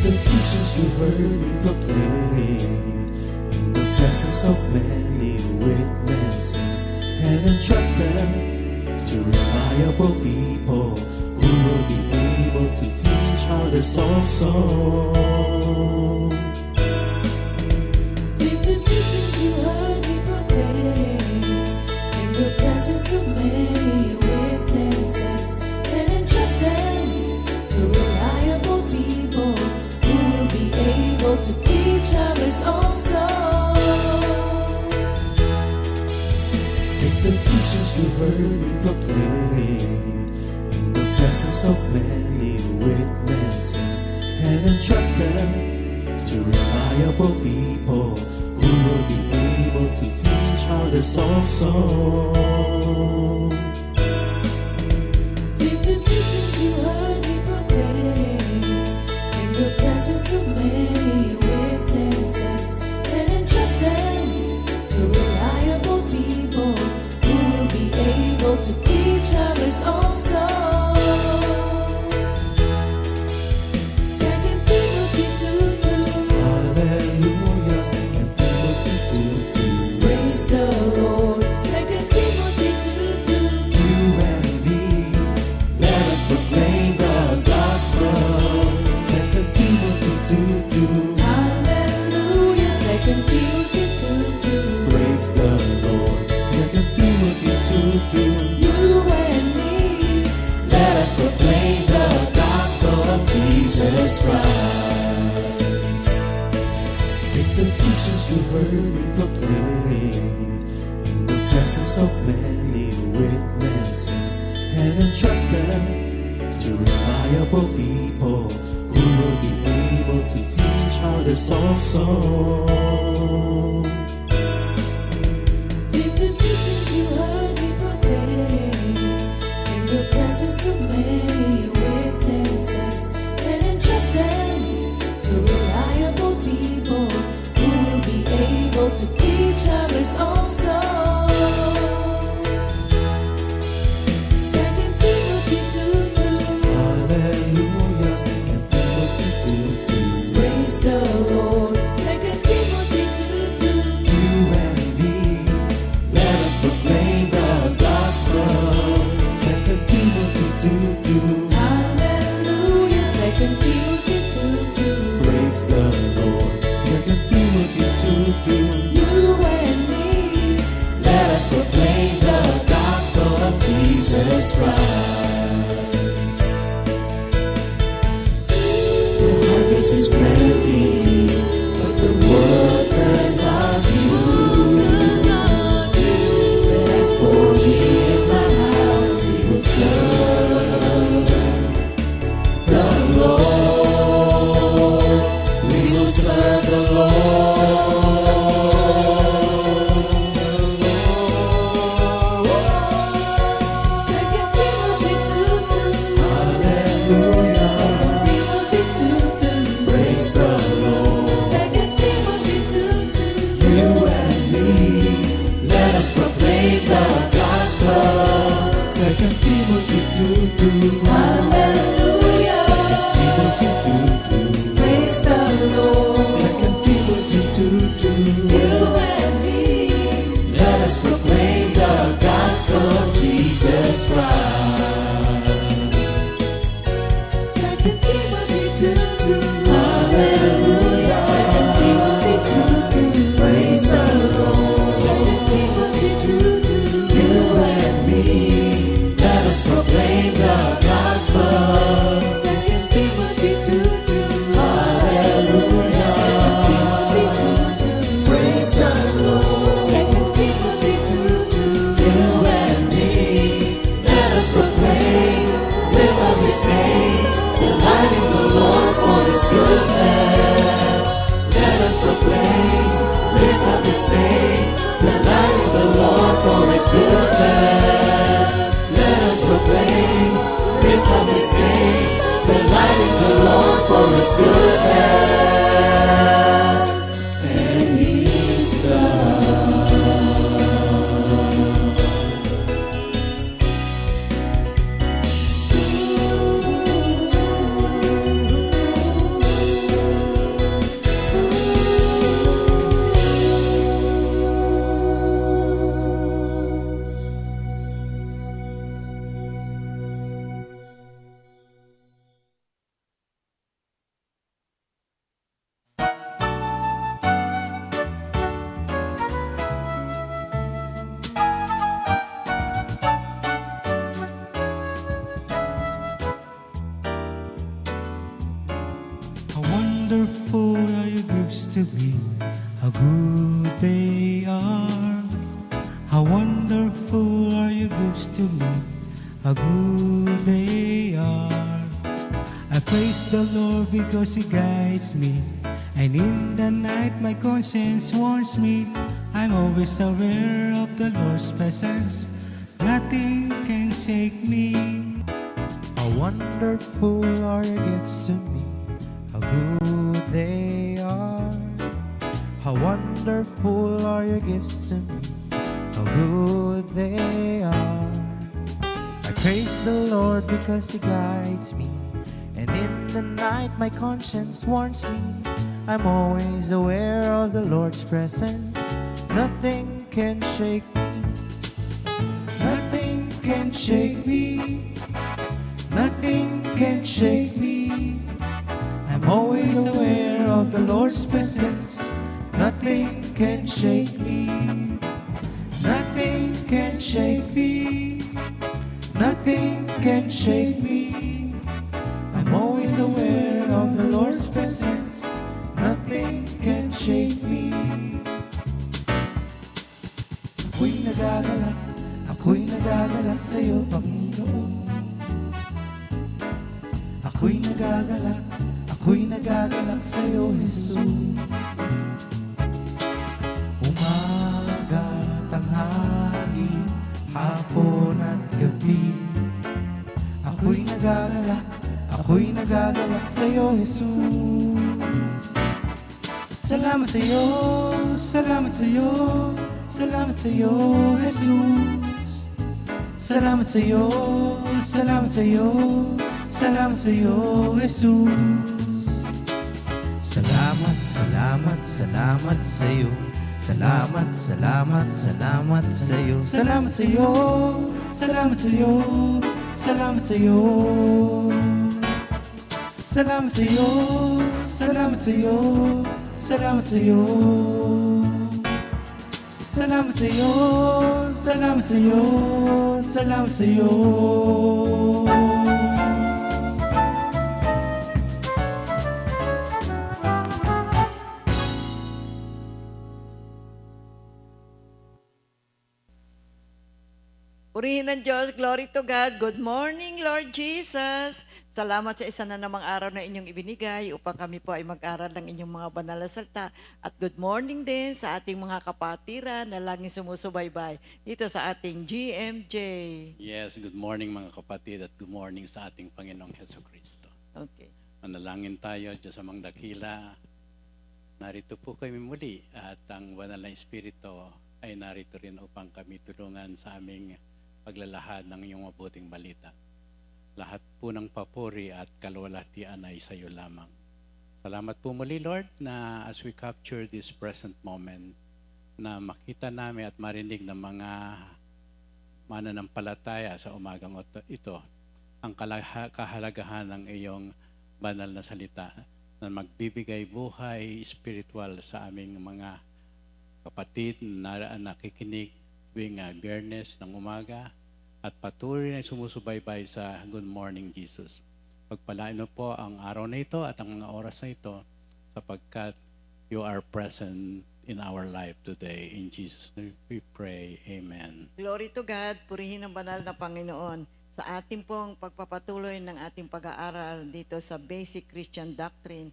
The teachings you heard me proclaim in the presence of many witnesses, and entrust them to reliable people who will be able to teach others also. Take the teachings you heard me proclaim in the presence of many witnesses, and entrust them to reliable people who will be able to teach others also. Take the teachings you heard me proclaim in the presence of many witnesses, and entrust them to reliable people who will be able to teach others also. Take the teachings you heard me proclaim in the presence of many witnesses, and entrust them to reliable people who will be able to teach others also. 2 Timothy 2:2. Hallelujah, 2 Timothy 2:2. Praise the Lord. 2 Timothy 2:2. You and me, let us proclaim the gospel. 2 Timothy 2:2. Hallelujah. 2 Timothy 2:2. Praise the Lord. 2 Timothy 2:2. You and me, Let us proclaim the gospel of Jesus Christ. Take the teachings you heard me proclaim in the presence of many witnesses, and entrust them to reliable people who will be able to teach others also. take the teachings you heard me proclaim in the presence of many witnesses, and entrust them to reliable people who will be able to teach others also. 2 Timothy 2:2. Hallelujah, 2 Timothy 2:2. Praise the Lord. 2 Timothy 2:2. You and me, let us proclaim the gospel. 2 Timothy 2:2. Hallelujah. 2 Timothy 2:2. Praise the Lord. 2 Timothy 2:2. You and me, Let us proclaim the gospel of Jesus Christ. The harvest is plenty, but the workers are few. As for me and my house, we will serve the Lord. We will serve the Lord. 2 Timothy 2:2. Hallelujah. 2 Timothy 2:2. Praise the Lord. 2 Timothy 2:2. You and me, let us proclaim the gospel. 2 Timothy 2:2. Hallelujah. 2 Timothy 2:2. Praise the Lord. 2 Timothy 2:2. You and me, Let us proclaim the gospel of Jesus Christ. 2 Timothy 2:2. Hallelujah. 2 Timothy 2:2. Praise the Lord. 2 Timothy 2:2. You and me, let us proclaim the gospel. 2 Timothy 2:2. Hallelujah. 2 Timothy 2:2. Praise the Lord. 2 Timothy 2:2. You and me, let us proclaim with of His name delighting the Lord for His goodness. Let us proclaim, lift up His name, delighting the Lord for His goodness. Let us proclaim, lift up His name, delighting the Lord for His goodness. And He's God. How wonderful are your gifts to me, how good they are. How wonderful are your gifts to me, how good they are. I praise the Lord because He guides me, and in the night my conscience warns me. I'm always aware of the Lord's presence, nothing can shake me. How wonderful are your gifts to me, how good they are. How wonderful are your gifts to me, how good they are. I praise the Lord because He guides me, and in the night my conscience warns me. I'm always aware of the Lord's presence, nothing can shake me. Nothing can shake me. Nothing can shake me. I'm always aware of the Lord's presence, nothing can shake me. Nothing can shake me. Nothing can shake me. I'm always aware of the Lord's presence, nothing can shake me. Ako'y nagagalak sa'yo, Panginoon. Ako'y nagagalak sa'yo, Jesus. Umaga, tanghali, hapon at gabi. Ako'y nagagalak sa'yo, Jesus. Salamat sa'yo, salamat sa'yo, salamat sa'yo, Jesus. Salamat sa'yo, salamat sa'yo, salamat sa'yo, Jesus. Salamat, salamat, salamat sa'yo. Salamat, salamat, salamat sa'yo. Salamat sa'yo, salamat sa'yo, salamat sa'yo. Salamat sa'yo, salamat sa'yo, salamat sa'yo. Salamat sa'yo, salamat sa'yo, salamat sa'yo. Purihin ng Diyos, glory to God. Good morning, Lord Jesus. Salamat sa isa na namang araw na inyong ibinigay upang kami po ay mag-aral ng inyong mga banal na salita. At good morning din sa ating mga kapatiran na laging sumusubaybay dito sa ating GMJ. Yes, good morning mga kapatid at good morning sa ating Panginoong Heso Kristo. Okay. Manalangin tayo, Diyos amang dakila. Narito po kami muli at ang banal na Espiritu ay narito rin upang kami tulungan sa aming paglalahad ng iyong mabuting balita. Lahat po ng papuri at kalwalhatian ay sa iyo lamang. Salamat po muli, Lord, na as we capture this present moment, na makita namin at marinig ng mga mananampalataya sa umagang ito ang kahalagahan ng iyong banal na salita na magbibigay buhay spiritual sa aming mga kapatid na nakikinig tuwing Biyernes ng umaga at patuloy na sumusubaybay sa Good Morning Jesus. Pagpalain mo po ang araw na ito at ang mga oras na ito sapagkat you are present in our life today. In Jesus' name we pray. Amen. Glory to God, purihin ang banal na Panginoon. sa ating pong pagpapatuloy ng ating pag-aaral dito sa Basic Christian Doctrine.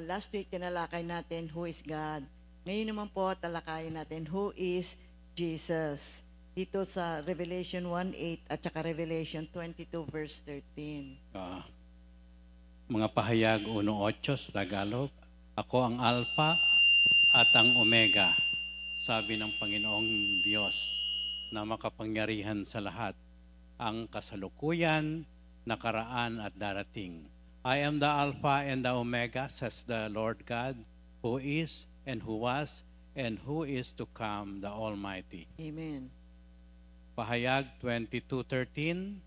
Last week, tinalakay natin who is God. Ngayon naman po, talakayin natin who is Jesus. Dito sa Revelation 1:8 at saka Revelation 22 verse 13. Mga pahayag 1:8 sa Tagalog, ako ang Alpha at ang Omega, sabi ng Panginoong Diyos na makapangyarihan sa lahat, ang kasalukuyan, nakaraan at darating. I am the Alpha and the Omega, says the Lord God, who is and who was and who is to come, the Almighty. Amen. Pahayag 22:13,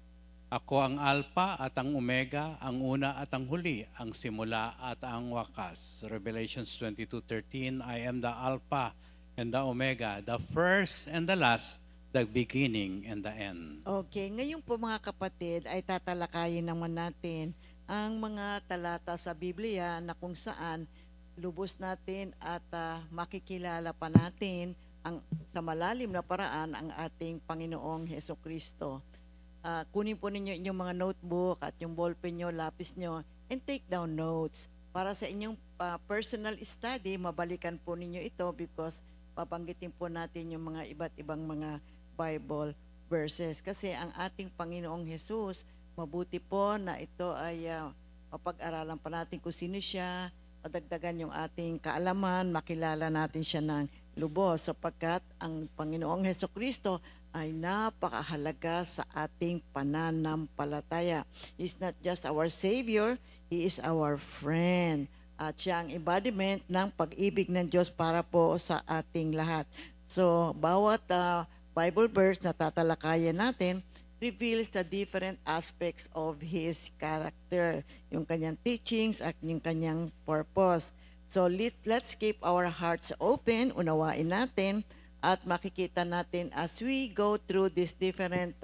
ako ang Alpha at ang Omega, ang una at ang huli, ang simula at ang wakas. Revelations 22:13, I am the Alpha and the Omega, the first and the last, the beginning and the end. Okay, ngayon po mga kapatid ay tatalakayin naman natin ang mga talata sa Biblia na kung saan lubos natin at makikilala pa natin sa malalim na paraan ang ating Panginoong Hesukristo. Kunin po ninyo inyong mga notebook at yung ballpen nyo, lapis nyo, and take down notes. Para sa inyong personal study, mabalikan po ninyo ito because babanggitin po natin yung mga iba't ibang mga Bible verses. Kasi ang ating Panginoong Jesus, mabuti po na ito ay mapag-aralan pa natin kung sino siya, madagdagan yung ating kaalaman, makilala natin siya ng lubos sapagkat ang Panginoong Hesukristo ay napakahalaga sa ating pananampalataya. He's not just our Savior, He is our friend. At siya ang embodiment ng pag-ibig ng Diyos para po sa ating lahat. So, bawat Bible verse na tatalakayan natin reveals the different aspects of His character, yung kanyang teachings at yung kanyang purpose. So let's keep our hearts open, unawain natin, at makikita natin as we go through these different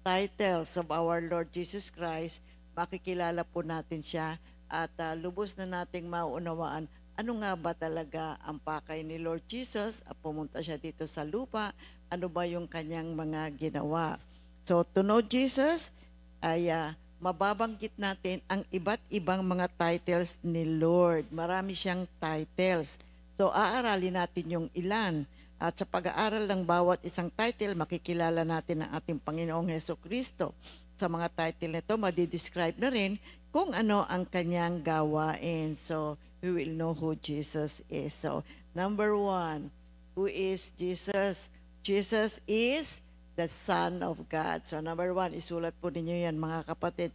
titles of our Lord Jesus Christ, makikilala po natin siya at lubos na nating maunawaan ano nga ba talaga ang pakay ni Lord Jesus. Pumunta siya dito sa lupa, ano ba yung kanyang mga ginawa. So to know Jesus ay mababanggit natin ang iba't ibang mga titles ni Lord. Marami siyang titles. So aaralin natin yung ilan. At sa pag-aaral ng bawat isang title, makikilala natin ang ating Panginoong Hesukristo. Sa mga title nito, madidescribe na rin kung ano ang kanyang gawain. So we will know who Jesus is. So number 1, who is Jesus? Jesus is the Son of God. So number 1, isulat po ninyo yan mga kapatid.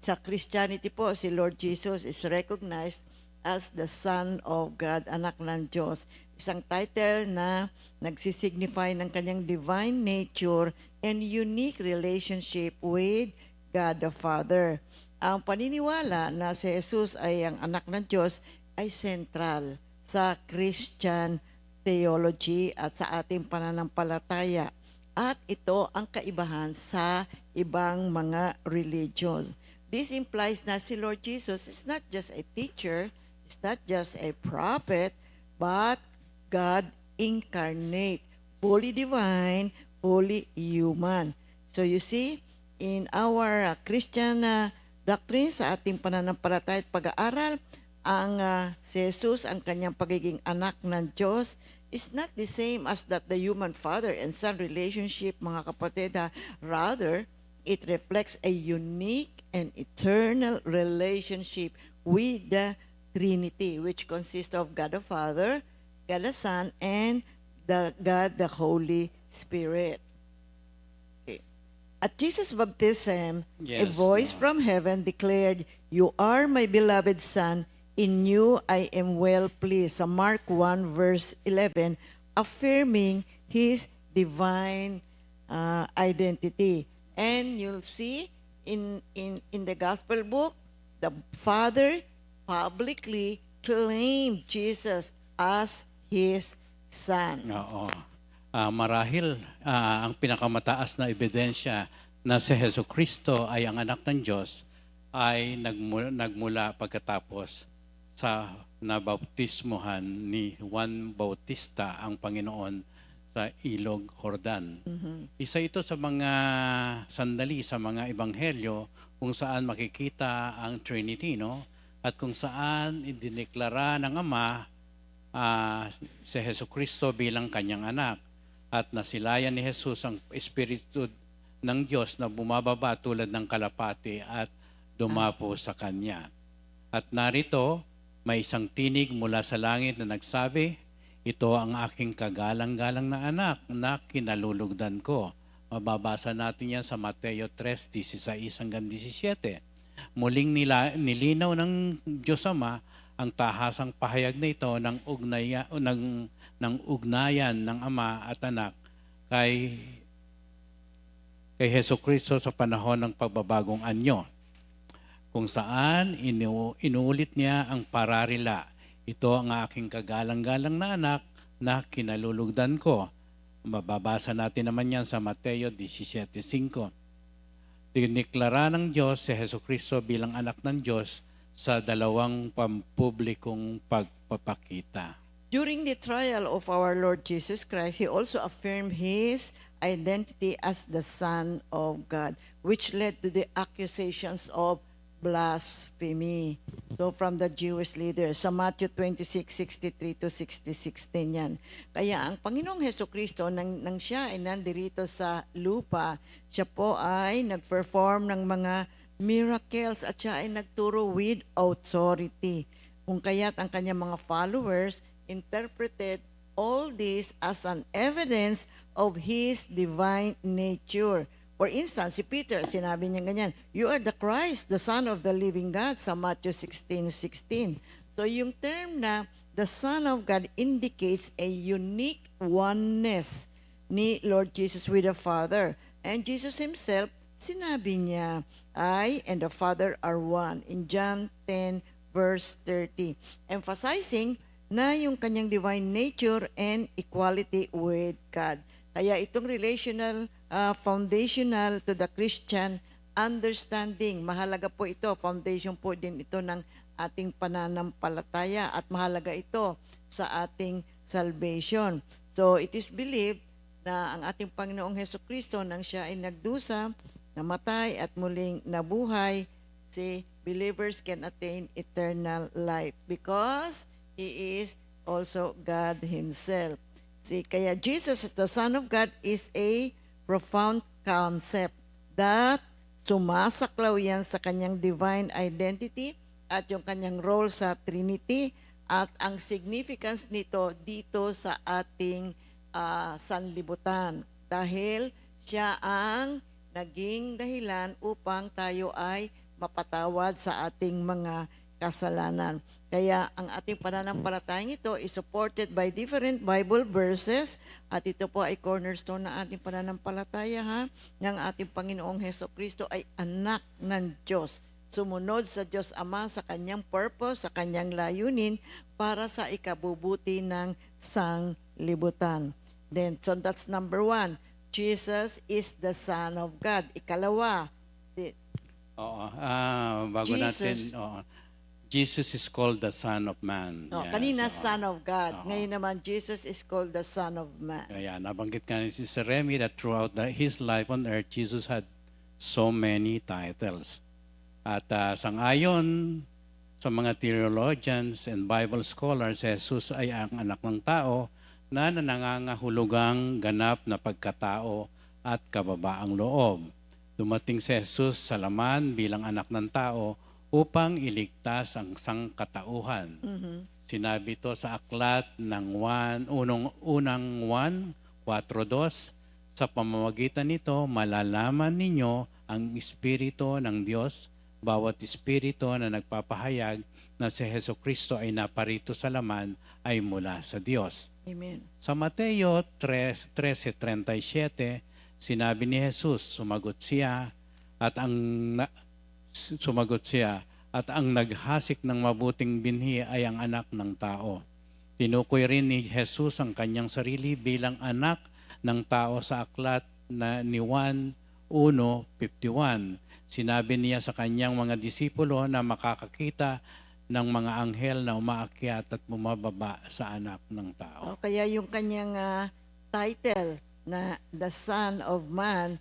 Sa Christianity po, si Lord Jesus is recognized as the Son of God, anak ng Diyos. Isang title na nagsisignify ng kanyang divine nature and unique relationship with God the Father. Ang paniniwala na si Jesus ay ang anak ng Diyos ay central sa Christian theology at sa ating pananampalataya. At ito ang kaibahan sa ibang mga religions. This implies na si Lord Jesus is not just a teacher, is not just a prophet, but God incarnate, fully divine, fully human. So you see, in our Christian doctrine, sa ating pananampalataya at pag-aaral, ang si Jesus, ang kanyang pagiging anak ng Diyos, is not the same as that the human father and son relationship, mga kapatid. Rather, it reflects a unique and eternal relationship with the Trinity, which consists of God the Father, God the Son, and God the Holy Spirit. Okay. At Jesus' baptism, a voice from heaven declared, "You are my beloved Son, in you I am well pleased." Sa Mark 1 verse 11, affirming His divine identity. And you'll see in the Gospel book, the Father publicly claimed Jesus as His Son. Oo. Marahil ang pinakamataas na ebidensya na si Hesukristo ay ang anak ng Diyos ay nagmula pagkatapos sa nabautismohan ni Juan Bautista ang Panginoon sa Ilog Jordan. Mhm. Isa ito sa mga sandali sa mga ebanghelyo kung saan makikita ang Trinity, no? At kung saan idineklara ng Ama si Jesucristo bilang kanyang anak. At nasilayan ni Jesus ang Espiritu ng Diyos na bumababa tulad ng kalapati at dumapo sa kanya. At narito, may isang tinig mula sa langit na nagsabi, "Ito ang aking kagalang-galang na anak na kinalulugdan ko." Mababasa natin yan sa Mateo 3:16 hanggang 17. Muling nilinaw ng Diyos Ama ang tahasang pahayag na ito ng ugnayan ng Ama at Anak kay Jesucristo sa panahon ng pagbabagong anyo, kung saan inuulit niya ang pararila. Ito ang aking kagalang-galang na anak na kinalulugdan ko. Mababasa natin naman yan sa Mateo 17:5. Diniklara ng Diyos si Jesucristo bilang anak ng Diyos sa dalawang pampublikong pagpapakita. During the trial of our Lord Jesus Christ, He also affirmed His identity as the Son of God, which led to the accusations of blasphemy. So from the Jewish leaders, sa Matthew 26:63 to 60:16 yan. Kaya ang Panginoong Hesukristo, nang siya ay nandirito sa lupa, siya po ay nag-perform ng mga miracles at siya ay nagturo with authority. Kung kaya't ang kanyang mga followers interpreted all this as an evidence of His divine nature. For instance, si Peter, sinabi niya ganyan, "You are the Christ, the Son of the living God," sa Matthew 16:16. So yung term na the Son of God indicates a unique oneness ni Lord Jesus with the Father. And Jesus Himself, sinabi niya, "I and the Father are one," in John 10 verse 30, emphasizing na yung kanyang divine nature and equality with God. Kaya itong relational, foundational to the Christian understanding. Mahalaga po ito, foundation po din ito ng ating pananampalataya at mahalaga ito sa ating salvation. So it is believed na ang ating Panginoong Hesukristo nang siya ay nagdusa, namatay at muling nabuhay, si believers can attain eternal life because He is also God Himself. See, kaya Jesus, the Son of God, is a profound concept that sumasaklaw yan sa kanyang divine identity at yung kanyang role sa Trinity at ang significance nito dito sa ating sanlibutan dahil siya ang naging dahilan upang tayo ay mapatawad sa ating mga kasalanan. Kaya ang ating pananampalatayang ito is supported by different Bible verses at ito po ay cornerstone ng ating pananampalataya ng ating Panginoong Hesukristo ay anak ng Diyos. Sumunod sa Diyos Ama sa kanyang purpose, sa kanyang layunin para sa ikabubuti ng sanglibutan. Then, so that's number 1. Jesus is the Son of God. Ikalawa, Oo, bago Jesus. natin, Jesus is called the Son of Man. Yes, kanina oo. Son of God. Oo. Ngayon naman, Jesus is called the Son of Man. Kaya nabanggit ka ni Sister Remy that throughout his life on earth, Jesus had so many titles. At sangayon sa mga theologians and Bible scholars, Jesus ay ang anak ng tao na nangangahulugang ganap na pagkatao at kababaang loob. Dumating si Jesus sa laman bilang anak ng tao upang iligtas ang sangkatauhan. Sinabi ito sa aklat ng unang 1:4-2, "Sa pamamagitan nito, malalaman ninyo ang Espiritu ng Diyos. Bawat Espiritu na nagpapahayag na si Jesucristo ay naparito sa laman ay mula sa Diyos." Amen. Sa Mateo 13:37, sinabi ni Jesus, sumagot siya at ang naghasik ng mabuting binhi ay ang anak ng tao. Tinukoy rin ni Jesus ang kanyang sarili bilang anak ng tao sa aklat ni Juan 1:51. Sinabi niya sa kanyang mga disipulo na makakakita ng mga anghel na umaakyat at bumababa sa anak ng tao. Kaya yung kanyang title na The Son of Man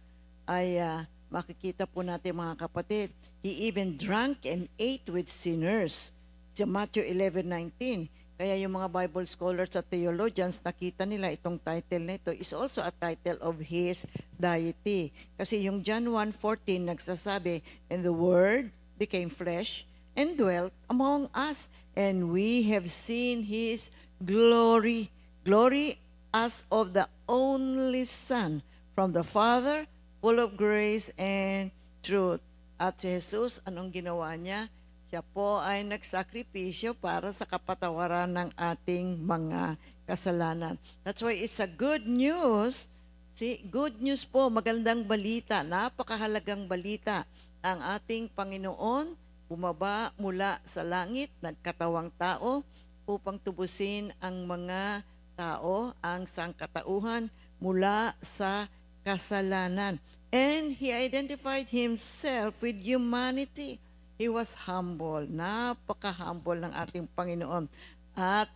ay makikita po natin mga kapatid. He even drank and ate with sinners. Sa Matthew 11:19. Kaya yung mga Bible scholars at theologians, nakita nila itong title na ito is also a title of His deity. Kasi yung John 1:14 nagsasabi, "And the Word became flesh and dwelt among us, and we have seen His glory, glory as of the only Son from the Father, full of grace and truth." At si Jesus, anong ginawa niya? Siya po ay nagsakripisyo para sa kapatawaran ng ating mga kasalanan. That's why it's a good news. See, good news po, magandang balita, napakahalagang balita. Ang ating Panginoon bumaba mula sa langit, nagkatawang tao upang tubusin ang mga tao, ang sangkatauhan mula sa kasalanan. And He identified Himself with humanity. He was humble, napaka-humble ng ating Panginoon. At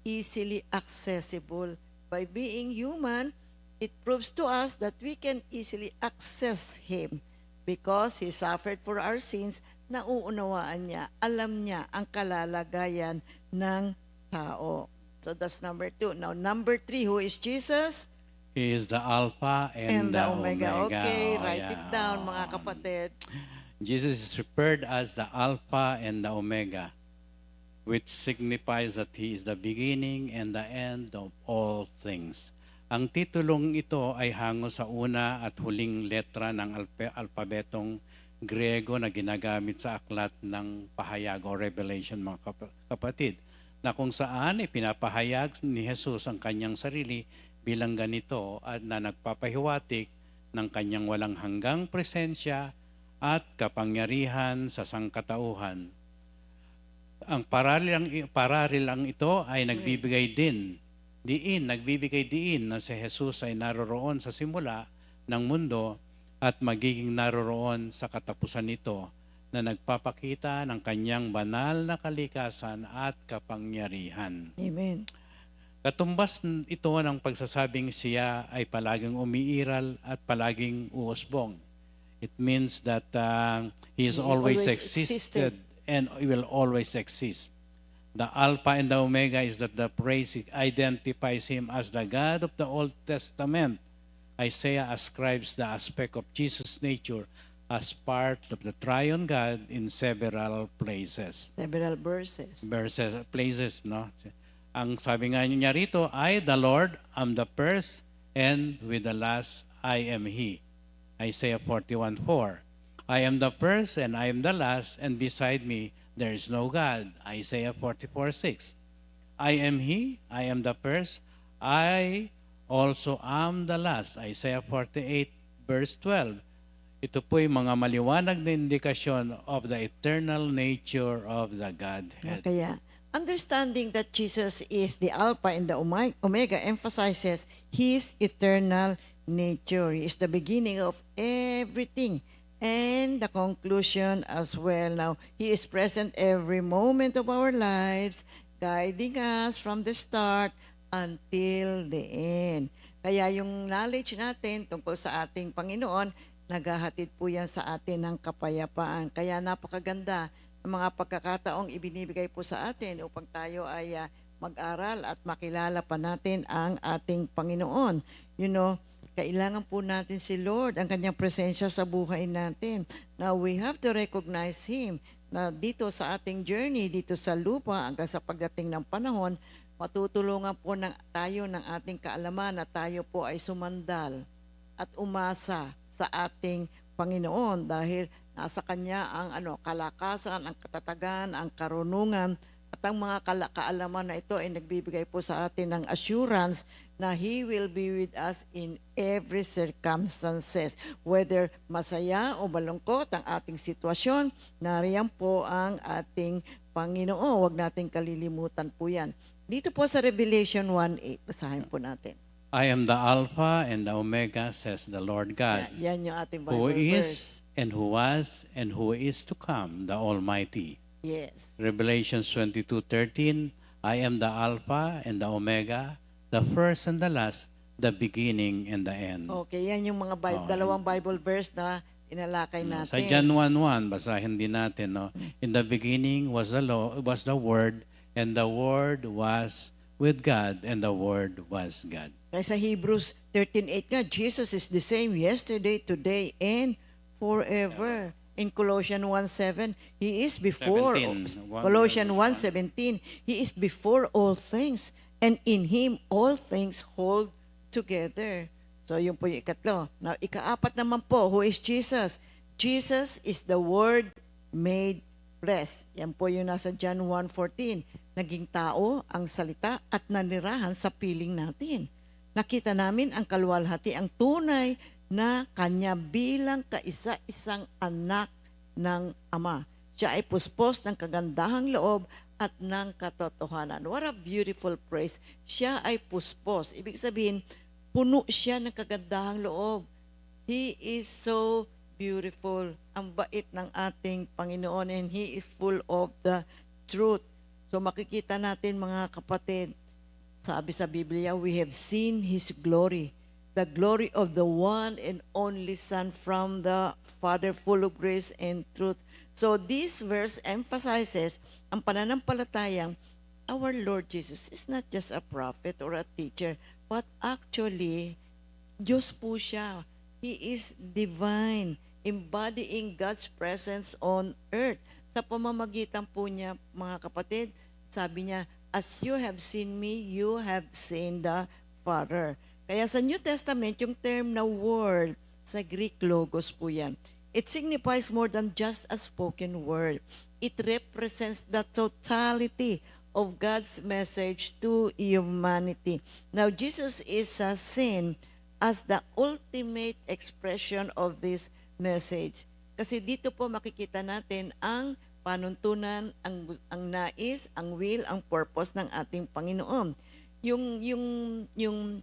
easily accessible. By being human, it proves to us that we can easily access Him because He suffered for our sins. Nauunawaan niya, alam niya ang kalalagayan ng tao. So that's number 2. Now, number 3, who is Jesus? He is the Alpha and the Omega. Okay, Oh, write yeah. it down mga kapatid. Jesus is referred as the Alpha and the Omega, which signifies that He is the beginning and the end of all things. Ang titulong ito ay hango sa una at huling letra ng alpabetong Griego na ginagamit sa aklat ng pahayag o revelation, mga kapatid, na kung saan ipinapahayag ni Jesus ang kanyang sarili bilang ganito at na nagpapahiwatik ng kanyang walang hanggang presensya at kapangyarihan sa sangkatauhan. Ang paralilang ito ay nagbibigay diin na si Jesus ay naroroon sa simula ng mundo at magiging naroroon sa katapusan nito na nagpapakita ng kanyang banal na kalikasan at kapangyarihan. Amen. Katumbas ito ng pagsasabing siya ay palaging umiiral at palaging uusbong. It means that He has always existed and will always exist. The Alpha and the Omega is that the phrase identifies Him as the God of the Old Testament. Isaiah ascribes the aspect of Jesus' nature as part of the triune God in several places. Several verses. Places, no? Ang sabi nga niya rito, I, the Lord, am the first, and with the last, I am He. Isaiah 41:4. I am the first and I am the last, and beside me there is no God. Isaiah 44:6. I am He, I am the first, I also am the last. Isaiah 48:12. Ito po'y mga maliwanag na indikasyon of the eternal nature of the Godhead. Kaya, understanding that Jesus is the Alpha and the Omega emphasizes His eternal nature. He is the beginning of everything and the conclusion as well. Now, He is present every moment of our lives, guiding us from the start until the end. Kaya yung knowledge natin tungkol sa ating Panginoon, naghahatid po yan sa atin ng kapayapaan. Kaya napakaganda ng mga pagkakataong ibinibigay po sa atin upang tayo ay mag-aral at makilala pa natin ang ating Panginoon. Kailangan po natin si Lord, ang kanyang presensya sa buhay natin. Now, we have to recognize Him na dito sa ating journey, dito sa lupa, hanggang sa pagdating ng panahon, matutulungan po tayo ng ating kaalaman na tayo po ay sumandal at umasa sa ating Panginoon dahil nasa Kanya ang kalakasan, ang katatagan, ang karunungan, at ang mga kaalaman na ito ay nagbibigay po sa atin ng assurance na He will be with us in every circumstances. Whether masaya o malungkot ang ating sitwasyon, nariyan po ang ating Panginoon. Huwag nating kalilimutan po yan. Dito po sa Revelation 1:8, basahin po natin. I am the Alpha and the Omega, says the Lord God, Yan yung ating who Bible verse. is and who was and who is to come, the Almighty. Yes. Revelation 22:13, I am the Alpha and the Omega, the first and the last, the beginning and the end. Okay, yan yung mga dalawang Bible verse na inalakay Sa natin. John 1:1, basahin din natin, no? In the beginning was the Word, and the Word was with God, and the Word was God. Kaya sa Hebrews 13:8 nga, Jesus is the same yesterday, today, and forever. In Colossians 1:7, He is before. 17, Colossians 1:17, He is before all things, and in Him all things hold together. So yun po yung ikatlo. Now, ikaapat naman po, who is Jesus? Jesus is the Word made flesh. Yan po yung nasa John 1:14. Naging tao ang salita at nanirahan sa piling natin. Nakita namin ang kaluwalhati, ang tunay na kanya bilang kaisa-isang anak ng Ama. Siya ay puspos ng kagandahang loob at ng katotohanan. What a beautiful praise. Siya ay puspos. Ibig sabihin, puno siya ng kagandahang loob. He is so beautiful. Ang bait ng ating Panginoon, and He is full of the truth. So makikita natin, mga kapatid, sabi sa Biblia, we have seen His glory, the glory of the one and only Son from the Father, full of grace and truth. So this verse emphasizes ang pananampalatayang our Lord Jesus is not just a prophet or a teacher, but actually, Diyos po siya. He is divine, embodying God's presence on earth. Sa pamamagitan po niya, mga kapatid, sabi niya, as you have seen me, you have seen the Father. Kaya sa New Testament, yung term na word, sa Greek logos po yan. It signifies more than just a spoken word. It represents the totality of God's message to humanity. Now, Jesus is seen as the ultimate expression of this message. Kasi dito po makikita natin ang panuntunan, ang nais, ang will, ang purpose ng ating Panginoon. Yung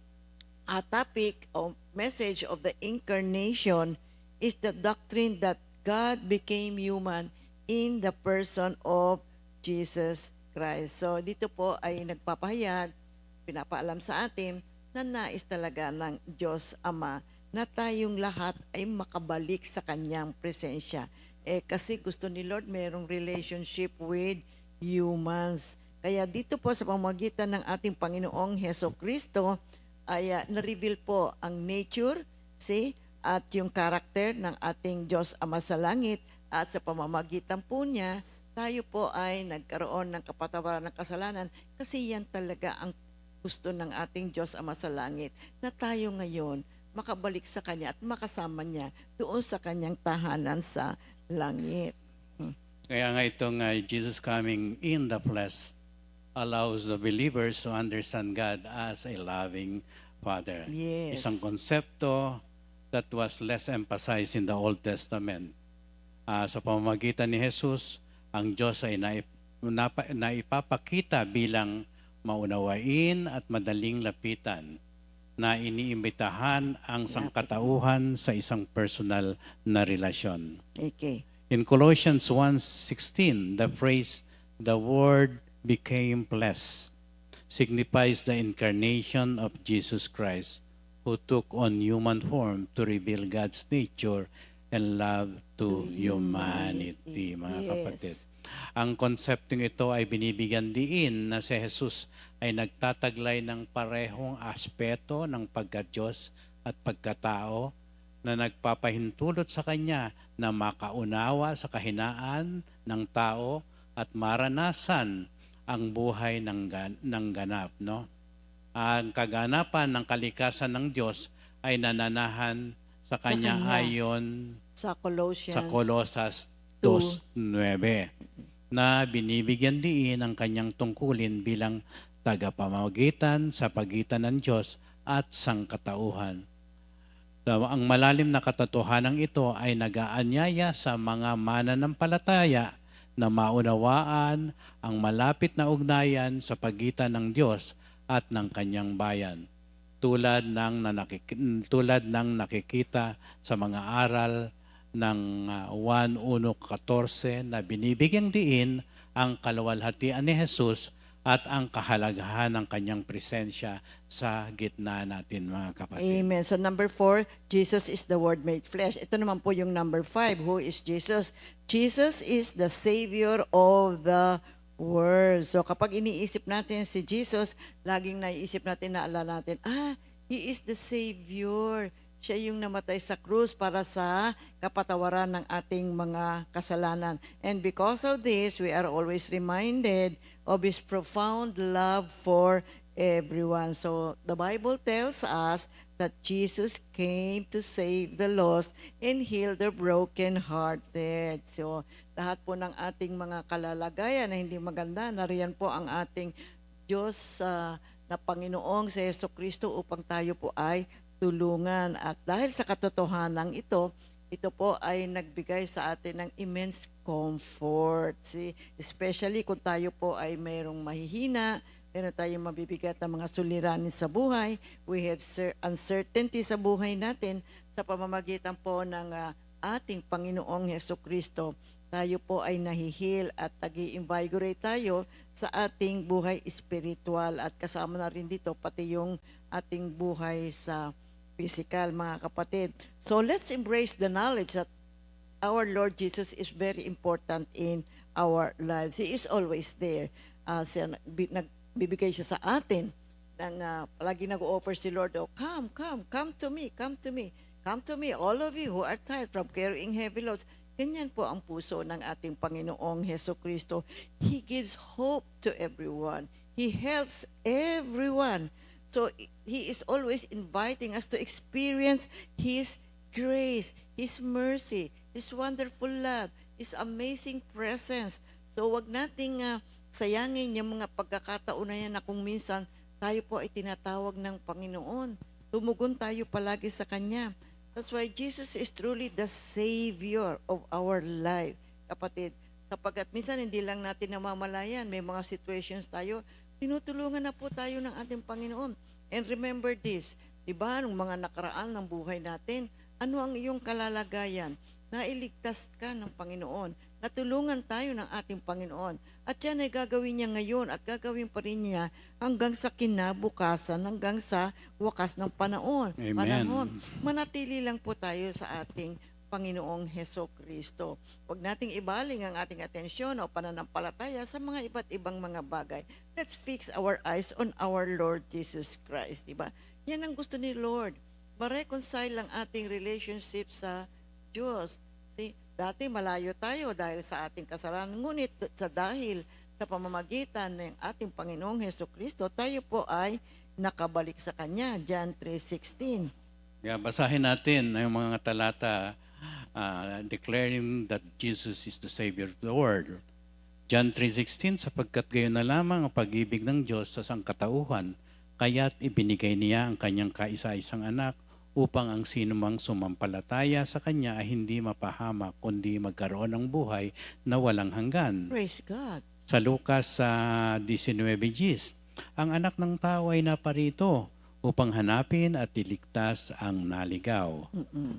topic or message of the incarnation is the doctrine that God became human in the person of Jesus Christ. So dito po ay nagpapahayag, pinapaalam sa atin na nais talaga ng Diyos Ama na tayong lahat ay makabalik sa kanyang presensya. Kasi gusto ni Lord merong relationship with humans. Kaya dito po sa pamamagitan ng ating Panginoong Heso Kristo ay na-reveal po ang nature, at yung karakter ng ating Diyos Ama sa langit, at sa pamamagitan po niya, tayo po ay nagkaroon ng kapatawaran ng kasalanan kasi yan talaga ang gusto ng ating Diyos Ama sa langit, na tayo ngayon makabalik sa Kanya at makasama niya doon sa Kanyang tahanan sa langit. Kaya nga itong Jesus coming in the flesh allows the believers to understand God as a loving Father. Yes. Isang konsepto that was less emphasized in the Old Testament. Sa pamamagitan ni Jesus, ang Diyos ay naipapakita bilang maunawain at madaling lapitan, na iniimbitahan ang sangkatauhan sa isang personal na relasyon. Okay. In Colossians 1:16, the phrase, "the Word became flesh," signifies the incarnation of Jesus Christ, who took on human form to reveal God's nature and love to humanity, mga Yes. kapatid. Ang konseptong ito ay binibigyan diin na si Jesus ay nagtataglay ng parehong aspeto ng pagka-Diyos at pagkatao, na nagpapahintulot sa Kanya na makaunawa sa kahinaan ng tao at maranasan ang buhay ng ganap. No? Ang kaganapan ng kalikasan ng Diyos ay nananahan sa Kanya Kanya. ayon Sa Colossians. sa Colosas 2:9, na binibigyan diin ang kanyang tungkulin bilang tagapamagitan sa pagitan ng Diyos at sangkatauhan. Ang malalim na katotohanan ito ay nag-aanyaya sa mga mananampalataya na maunawaan ang malapit na ugnayan sa pagitan ng Diyos at ng kanyang bayan, tulad ng nakikita sa mga aral ng 1:14 na binibigyang diin ang kaluwalhatian ni Jesus at ang kahalagahan ng kanyang presensya sa gitna natin, mga kapatid. Amen. So number 4, Jesus is the Word made flesh. Ito naman po yung number 5. Who is Jesus? Jesus is the Savior of the world. So kapag iniisip natin si Jesus, laging naiisip natin, naalala natin, He is the Savior. Siya yung namatay sa krus para sa kapatawaran ng ating mga kasalanan. And because of this, we are always reminded of His profound love for everyone. So the Bible tells us that Jesus came to save the lost and heal the brokenhearted. So lahat po ng ating mga kalalagayan na hindi maganda, nariyan po ang ating Diyos na Panginoong si Jesucristo upang tayo po ay tulungan. At dahil sa katotohanan ito po ay nagbigay sa atin ng immense comfort. See? Especially kung tayo po ay mayroong mahihina, meron tayong mabibigat na mga suliranin sa buhay, we have uncertainty sa buhay natin, sa pamamagitan po ng ating Panginoong Jesucristo, tayo po ay nahihil at nag-i-invigorate tayo sa ating buhay spiritual at kasama na rin dito pati yung ating buhay sa physical, mga kapatid. So let's embrace the knowledge that our Lord Jesus is very important in our lives. He is always there. Nagbibigay siya sa atin ng palagi nag-offer si Lord, come to me, come to me. Come to me, all of you who are tired from carrying heavy loads. Ganyan po ang puso ng ating Panginoong Jesucristo. He gives hope to everyone. He helps everyone. So He is always inviting us to experience His grace, His mercy, His wonderful love, His amazing presence. So wag nating sayangin yung mga pagkakataon na yan na kung minsan tayo po ay tinatawag ng Panginoon. Tumugon tayo palagi sa Kanya. That's why Jesus is truly the Savior of our life, kapatid. Sapagkat minsan hindi lang natin namamalayan, may mga situations tayo, tinutulungan na po tayo ng ating Panginoon. And remember this, di ba, nung mga nakaraan ng buhay natin, ano ang iyong kalalagayan? Nailigtas ka ng Panginoon. Natulungan tayo ng ating Panginoon. At yan ay gagawin niya ngayon at gagawin pa rin niya hanggang sa kinabukasan, hanggang sa wakas ng panahon. Amen. Manatili lang po tayo sa ating Panginoong Jesucristo. Huwag nating ibaling ang ating atensyon o pananampalataya sa mga iba't ibang mga bagay. Let's fix our eyes on our Lord Jesus Christ, di ba? Yan ang gusto ni Lord. Ma-reconcile ang ating relationship sa Diyos. See, dati malayo tayo dahil sa ating kasalanan, ngunit dahil sa pamamagitan ng ating Panginoong Jesucristo, tayo po ay nakabalik sa Kanya. John 3:16. Kaya basahin natin yung mga talata declaring that Jesus is the Savior of the world. John 3:16, sapagkat gayon na lamang ang pag-ibig ng Diyos sa sangkatauhan, kaya't ibinigay niya ang kanyang kaisa-isang anak upang ang sinumang sumampalataya sa Kanya ay hindi mapahamak kundi magkaroon ng buhay na walang hanggan. Praise God. Sa Lucas 19:10, ang anak ng tao ay naparito upang hanapin at iligtas ang naligaw.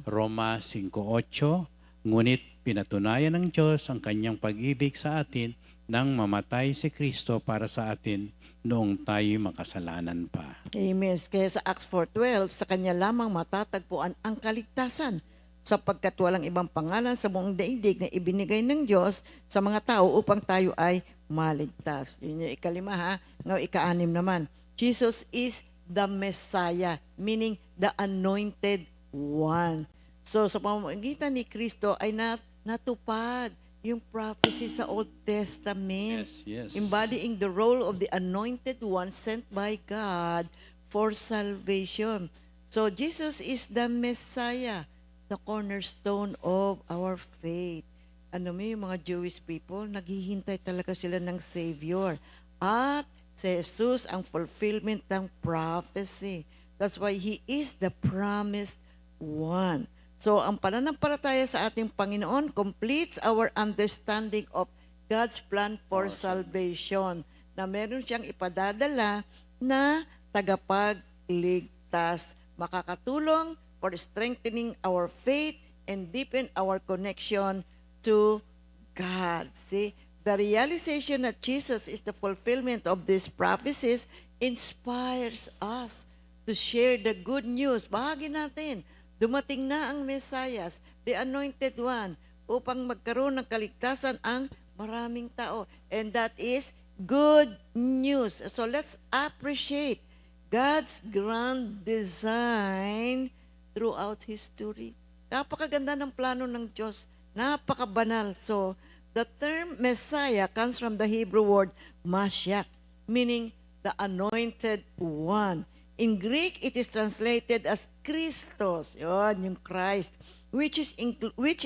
Roma 5:8, ngunit pinatunayan ng Diyos ang kanyang pag-ibig sa atin nang mamatay si Kristo para sa atin noong tayo makasalanan pa. Amen. Kaya sa Acts 4:12, sa Kanya lamang matatagpuan ang kaligtasan, sapagkat walang ibang pangalan sa buong daigdig na ibinigay ng Diyos sa mga tao upang tayo ay maligtas. Yun yung ikalima ha. Now, ika-anim naman. Jesus is the Messiah, meaning the anointed one. So sa pamamagitan ni Kristo ay natupad yung prophecy sa Old Testament, Yes. embodying the role of the anointed one sent by God for salvation. So Jesus is the Messiah, the cornerstone of our faith. Ano mo yung mga Jewish people, naghihintay talaga sila ng Savior. At si Jesus ang fulfillment ng prophecy. That's why He is the promised one. So, ang pananampalataya sa ating Panginoon completes our understanding of God's plan for salvation, na meron siyang ipadadala na tagapagligtas, makakatulong for strengthening our faith and deepen our connection to God. See, the realization that Jesus is the fulfillment of these prophecies inspires us to share the good news. Bahagi natin, dumating na ang Messiah, the Anointed One, upang magkaroon ng kaligtasan ang maraming tao. And that is good news. So let's appreciate God's grand design throughout history. Napakaganda ng plano ng Diyos. Napakabanal. So, the term Messiah comes from the Hebrew word Mashiach, meaning the anointed one. In Greek, it is translated as Christos, yun, yung Christ, which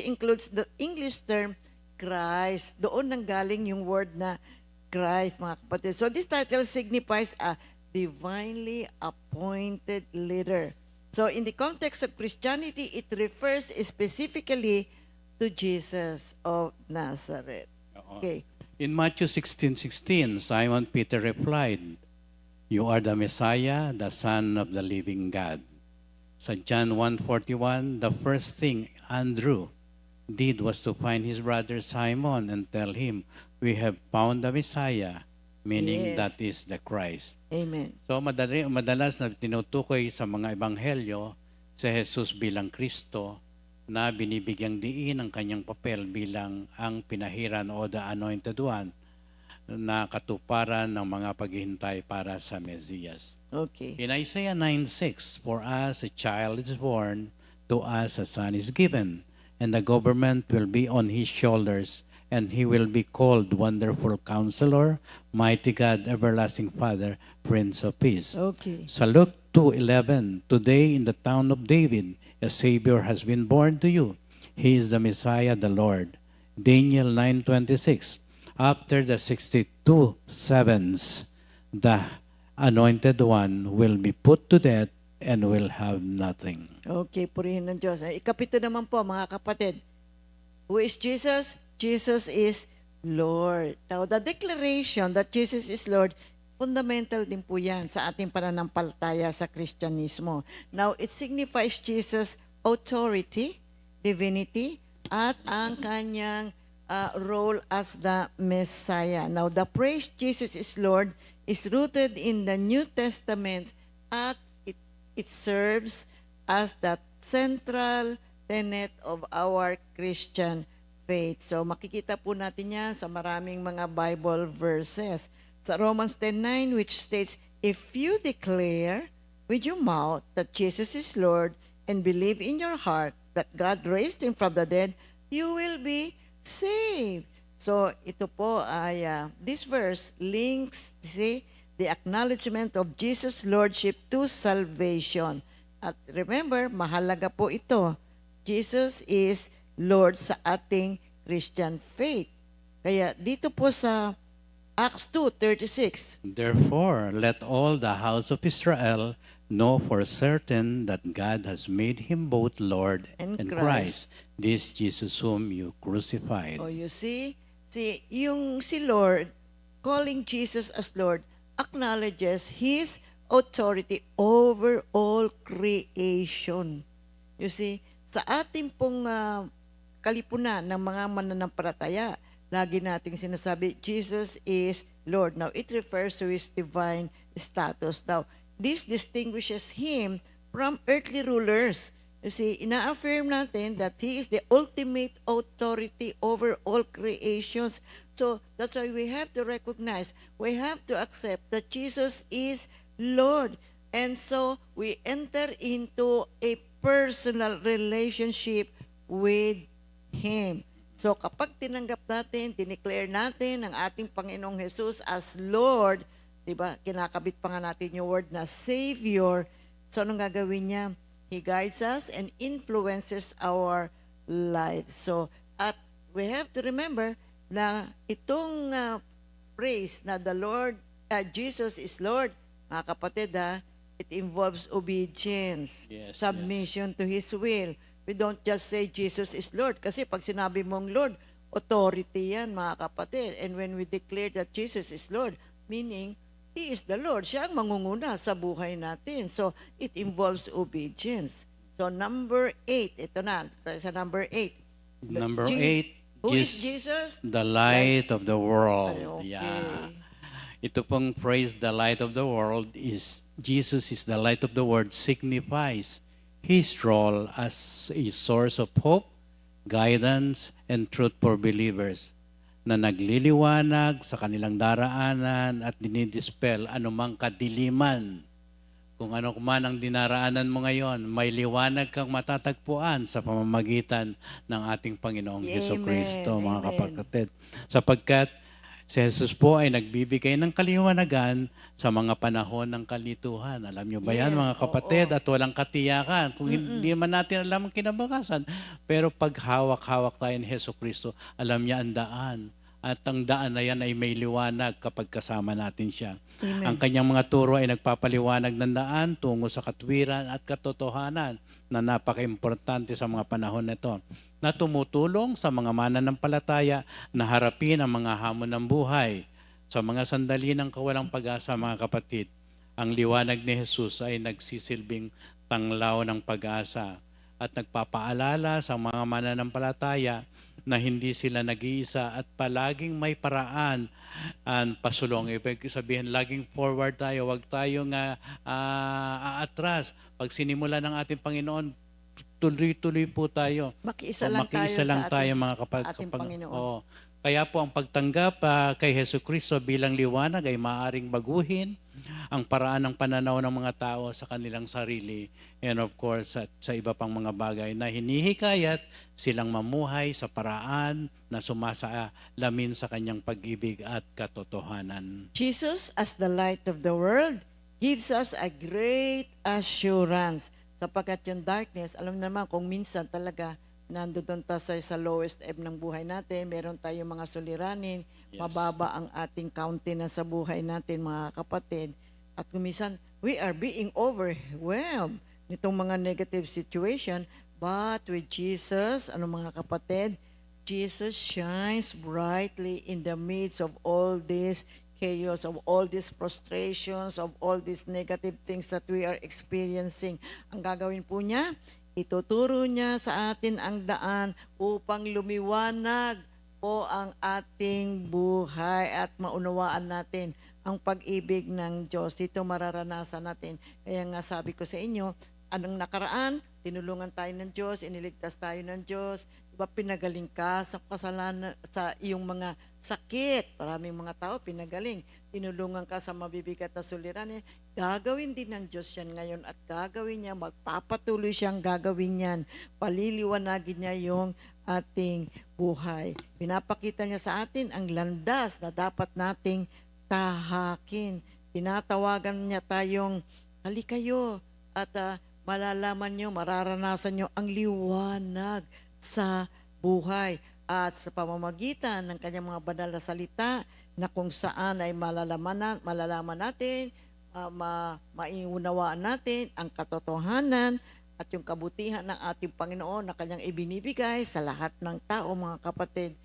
includes the English term Christ. Doon nanggaling yung word na Christ, mga kapatid. So this title signifies a divinely appointed leader. So in the context of Christianity, it refers specifically to Jesus of Nazareth. Okay. In Matthew 16:16, Simon Peter replied, "You are the Messiah, the Son of the living God." Sa John 1:41, the first thing Andrew did was to find his brother Simon and tell him, "We have found the Messiah," meaning Yes. that is the Christ. Amen. So madalas na tinutukoy sa mga ebanghelyo si Jesus bilang Kristo na binibigyang diin ang kanyang papel bilang ang pinahiran o the Anointed One na katuparan ng mga paghihintay para sa Mesiyas. Okay. In Isaiah 9:6, "For us a child is born, to us a son is given, and the government will be on his shoulders, and he will be called Wonderful Counselor, Mighty God, Everlasting Father, Prince of Peace." Okay. Sa Luke 2:11, "Today in the town of David, a Savior has been born to you. He is the Messiah, the Lord." Daniel 9:26, "After the 62 sevens, the Anointed One will be put to death and will have nothing." Okay, purihin ng Diyos. Ikapito naman po, mga kapatid. Who is Jesus? Jesus is Lord. Now, the declaration that Jesus is Lord, fundamental din po yan sa ating pananampalataya sa Kristyanismo. Now, it signifies Jesus' authority, divinity, at ang kanyang role as the Messiah. Now, the phrase Jesus is Lord is rooted in the New Testament at it serves as the central tenet of our Christian faith. So makikita po natin yan sa maraming mga Bible verses. Sa Romans 10:9, which states, "If you declare with your mouth that Jesus is Lord and believe in your heart that God raised Him from the dead, you will be saved." So ito po ay, this verse links, the acknowledgement of Jesus' Lordship to salvation. At remember, mahalaga po ito. Jesus is Lord sa ating Christian faith. Kaya dito po sa Acts 2:36, "Therefore, let all the house of Israel know for certain that God has made him both Lord And and Christ. Christ, this Jesus whom you crucified." oh, you see, yung si Lord, calling Jesus as Lord, acknowledges His authority over all creation. You see, sa ating pong kalipunan ng mga mananampalataya, lagi nating sinasabi, Jesus is Lord. Now, it refers to His divine status. Now, this distinguishes Him from earthly rulers. You see, ina-affirm natin that He is the ultimate authority over all creations. So, that's why we have to recognize, we have to accept that Jesus is Lord. And so, we enter into a personal relationship with Him. So, kapag tinanggap natin, dineclare natin ang ating Panginoong Jesus as Lord, di ba, kinakabit pa nga natin yung word na Savior. So, anong gagawin niya? He guides us and influences our lives. So, at we have to remember na itong phrase na the Lord, Jesus is Lord, mga kapatid, it involves obedience, Yes, submission to His will. We don't just say Jesus is Lord. Kasi pag sinabi mong Lord, authority yan, mga kapatid. And when we declare that Jesus is Lord, meaning He is the Lord. Siya ang mangunguna sa buhay natin. So, it involves obedience. So, number 8. Ito na. Sa number 8. Number 8, Who is Jes- Jesus? The light of the world. Ay, okay. Yeah. Ito pong praise the light of the world is Jesus is the light of the world signifies His role as a source of hope, guidance, and truth for believers na nagliliwanag sa kanilang daraanan at dinidispel anumang kadiliman. Kung ano man ang dinaraanan mo ngayon, may liwanag kang matatagpuan sa pamamagitan ng ating Panginoong Heso Amen. Kristo, mga Amen. kapatid. Sapagkat si Jesus po ay nagbibigay ng kaliwanagan sa mga panahon ng kalituhan. Alam nyo ba yan, Yes, mga kapatid? oo. At walang katiyakan. Kung hindi man natin alam ang kinabukasan. Pero pag hawak-hawak tayo ni Heso Kristo, alam niya ang daan. At ang daan na yan ay may liwanag kapag kasama natin siya. Amen. Ang kanyang mga turo ay nagpapaliwanag ng daan tungo sa katwiran at katotohanan na napaka-importante sa mga panahon na ito, na tumutulong sa mga mananampalataya na harapin ang mga hamon ng buhay. Sa mga sandali ng kawalang pag-asa, mga kapatid, ang liwanag ni Jesus ay nagsisilbing tanglaw ng pag-asa at nagpapaalala sa mga mananampalataya na hindi sila nag-iisa at palaging may paraan ang pasulong. Ibig sabihin, laging forward tayo, huwag tayong aatras. Pag sinimula ng ating Panginoon, tuloy-tuloy po tayo. Makiisa O, lang makiisa tayo lang sa tayo, ating, mga ating Panginoon. Oo. Kaya po ang pagtanggap kay Heso Kristo bilang liwanag ay maaaring baguhin ang paraan ng pananaw ng mga tao sa kanilang sarili and of course sa iba pang mga bagay na hinihikayat silang mamuhay sa paraan na sumasalamin sa kanyang pag-ibig at katotohanan. Jesus as the light of the world gives us a great assurance. Sapagkat yung darkness, alam naman kung minsan talaga nandoon tayo sa lowest ebb ng buhay natin, meron tayong mga suliranin, Yes. mababa ang ating countenance sa buhay natin, mga kapatid. At kung minsan, we are being overwhelmed nitong mga negative situation, but with Jesus, ano mga kapatid, Jesus shines brightly in the midst of all this chaos, of all these frustrations, of all these negative things that we are experiencing. Ang gagawin po niya, ituturo niya sa atin ang daan upang lumiwanag po ang ating buhay at maunawaan natin ang pag-ibig ng Diyos. Dito mararanasan natin. Kaya nga sabi ko sa inyo, anong nakaraan, tinulungan tayo ng Diyos, iniligtas tayo ng Diyos, diba pinagaling ka sa kasalanan, sa iyong mga sakit. Maraming mga tao pinagaling. Tinulungan ka sa mabibigat na suliranin. Gagawin din ng Diyos yan ngayon at gagawin niya, magpapatuloy siyang gagawin yan. Paliliwanagin niya yung ating buhay. Pinapakita niya sa atin ang landas na dapat nating tahakin. Tinatawagan niya tayong, halikayo at malalaman nyo, mararanasan nyo ang liwanag sa buhay at sa pamamagitan ng kanyang mga banal na salita na kung saan ay malalaman natin, maiunawaan natin ang katotohanan at yung kabutihan ng ating Panginoon na kanyang ibinibigay sa lahat ng tao, mga kapatid.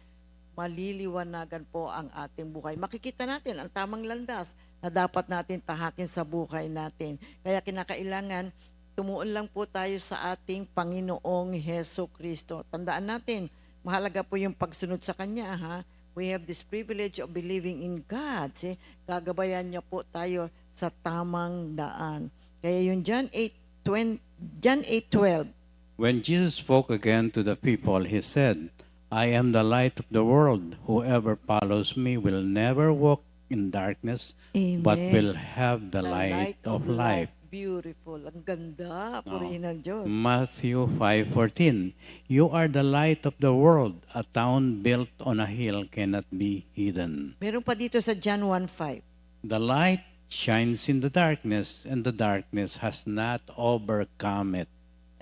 Maliliwanagan po ang ating buhay. Makikita natin ang tamang landas na dapat natin tahakin sa buhay natin. Kaya kinakailangan tumuon lang po tayo sa ating Panginoong Heso Kristo. Tandaan natin, mahalaga po yung pagsunod sa Kanya. Ha? We have this privilege of believing in God. See? Gagabayan niya po tayo sa tamang daan. Kaya yung John 8:12, When Jesus spoke again to the people, He said, I am the light of the world. Whoever follows me will never walk in darkness, but Amen. will have the light of life. Beautiful. Ang ganda. Purihin ng Diyos. Matthew 5:14. You are the light of the world. A town built on a hill cannot be hidden. Meron pa dito sa John 1:5. The light shines in the darkness, and the darkness has not overcome it.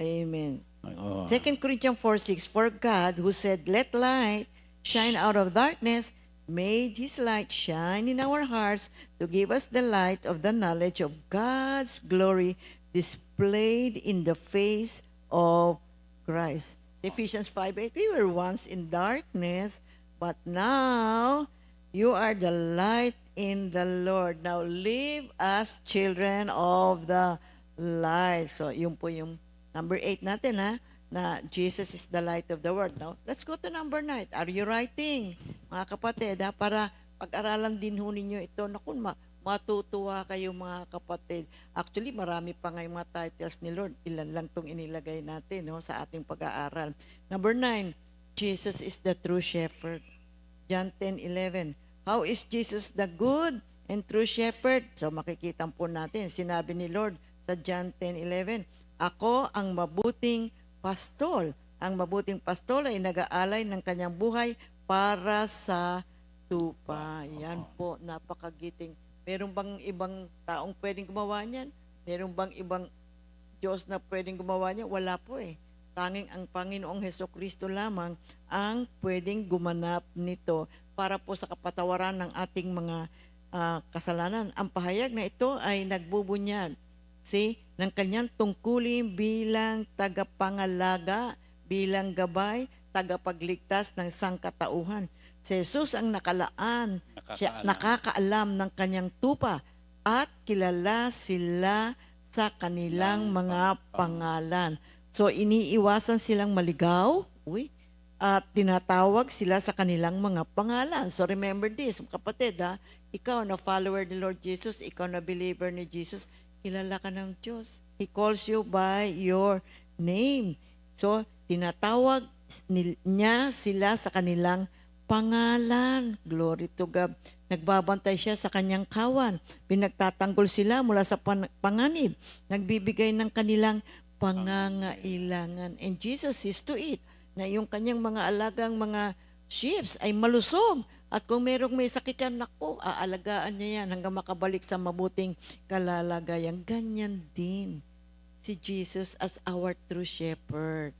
Amen. Oh. 2 Corinthians 4:6, for God, who said, let light shine out of darkness, made His light shine in our hearts to give us the light of the knowledge of God's glory displayed in the face of Christ. Ephesians 5:8, we were once in darkness, but now you are the light in the Lord. Now live as children of the light. So, yun po yung number 8 natin, ha? na Jesus is the light of the world. Now, let's go to number 9. Are you writing? Mga kapatid, para pag-aralan din ho ninyo ito. Naku, matutuwa kayo mga kapatid. Actually, marami pa nga yung mga titles ni Lord. Ilan lang itong inilagay natin sa ating pag-aaral. Number 9, Jesus is the true shepherd. John 10:11. How is Jesus the good and true shepherd? So makikita po natin, sinabi ni Lord sa John 10:11, ako ang mabuting pastol. Ang mabuting pastol ay nag-aalay ng kanyang buhay para sa tupa. Yan po, napakagiting. Meron bang ibang taong pwedeng gumawa niyan? Meron bang ibang Diyos na pwedeng gumawa niya? Wala po eh. Tanging ang Panginoong Hesukristo lamang ang pwedeng gumanap nito para po sa kapatawaran ng ating mga kasalanan. Ang pahayag na ito ay nagbubunyag ng kanyang tungkulin bilang tagapangalaga, bilang gabay, tagapagligtas ng sangkatauhan. Si Jesus ang siya nakakaalam ng kanyang tupa at kilala sila sa kanilang mga pangalan. So iniiwasan silang maligaw, at tinatawag sila sa kanilang mga pangalan. So remember this, kapatid, ikaw na follower ni Lord Jesus, ikaw na believer ni Jesus, kilala ka ng Diyos. He calls you by your name. So tinatawag niya sila sa kanilang pangalan. Glory to God. Nagbabantay siya sa kanyang kawan. Pinagtatanggol sila mula sa panganib. Nagbibigay ng kanilang pangangailangan. And Jesus sees to it na yung kanyang mga alagang mga sheep ay malusog. At kung merong may sakit yan, naku, aalagaan niya yan hanggang makabalik sa mabuting kalalagayan. Ganyan din si Jesus as our true shepherd.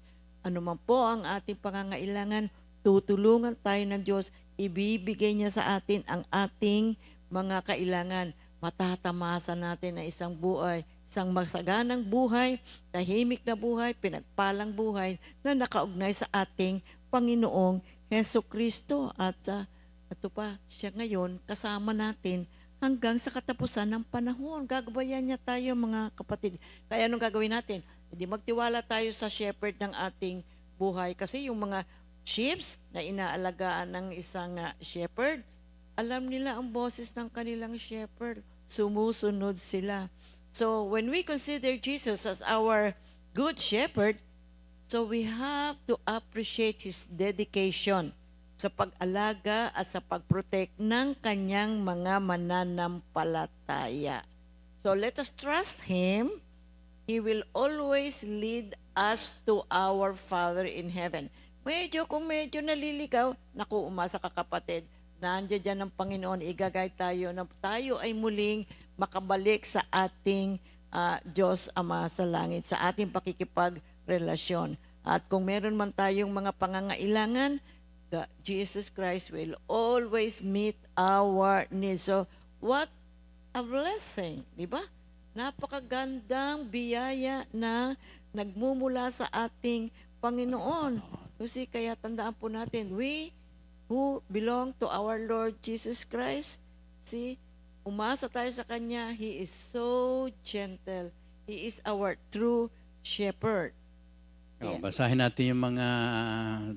Ano man po ang ating pangangailangan, tutulungan tayo ng Diyos, ibibigay niya sa atin ang ating mga kailangan. Matatamasa natin na isang buhay, isang masaganang buhay, tahimik na buhay, pinagpalang buhay na nakaugnay sa ating Panginoong Hesukristo. At ito pa, siya ngayon kasama natin hanggang sa katapusan ng panahon. Gagabayan niya tayo mga kapatid. Kaya anong gagawin natin? Hindi magtiwala tayo sa shepherd ng ating buhay. Kasi yung mga sheep na inaalagaan ng isang shepherd, alam nila ang boses ng kanilang shepherd. Sumusunod sila. So when we consider Jesus as our good shepherd, so we have to appreciate His dedication sa pag-alaga at sa pag-protect ng kanyang mga mananampalataya. So let us trust Him. He will always lead us to our Father in heaven. Kung medyo naliligaw, naku, umasa ka kapatid, nandiyan dyan ng Panginoon, igagay tayo na tayo ay muling makabalik sa ating Diyos Ama sa langit, sa ating pakikipagrelasyon. At kung meron man tayong mga pangangailangan, Jesus Christ will always meet our needs. So, what a blessing, di ba? Napakagandang biyaya na nagmumula sa ating Panginoon. Kasi kaya tandaan po natin, we who belong to our Lord Jesus Christ, umasa tayo sa Kanya. He is so gentle. He is our true shepherd. Basahin natin yung mga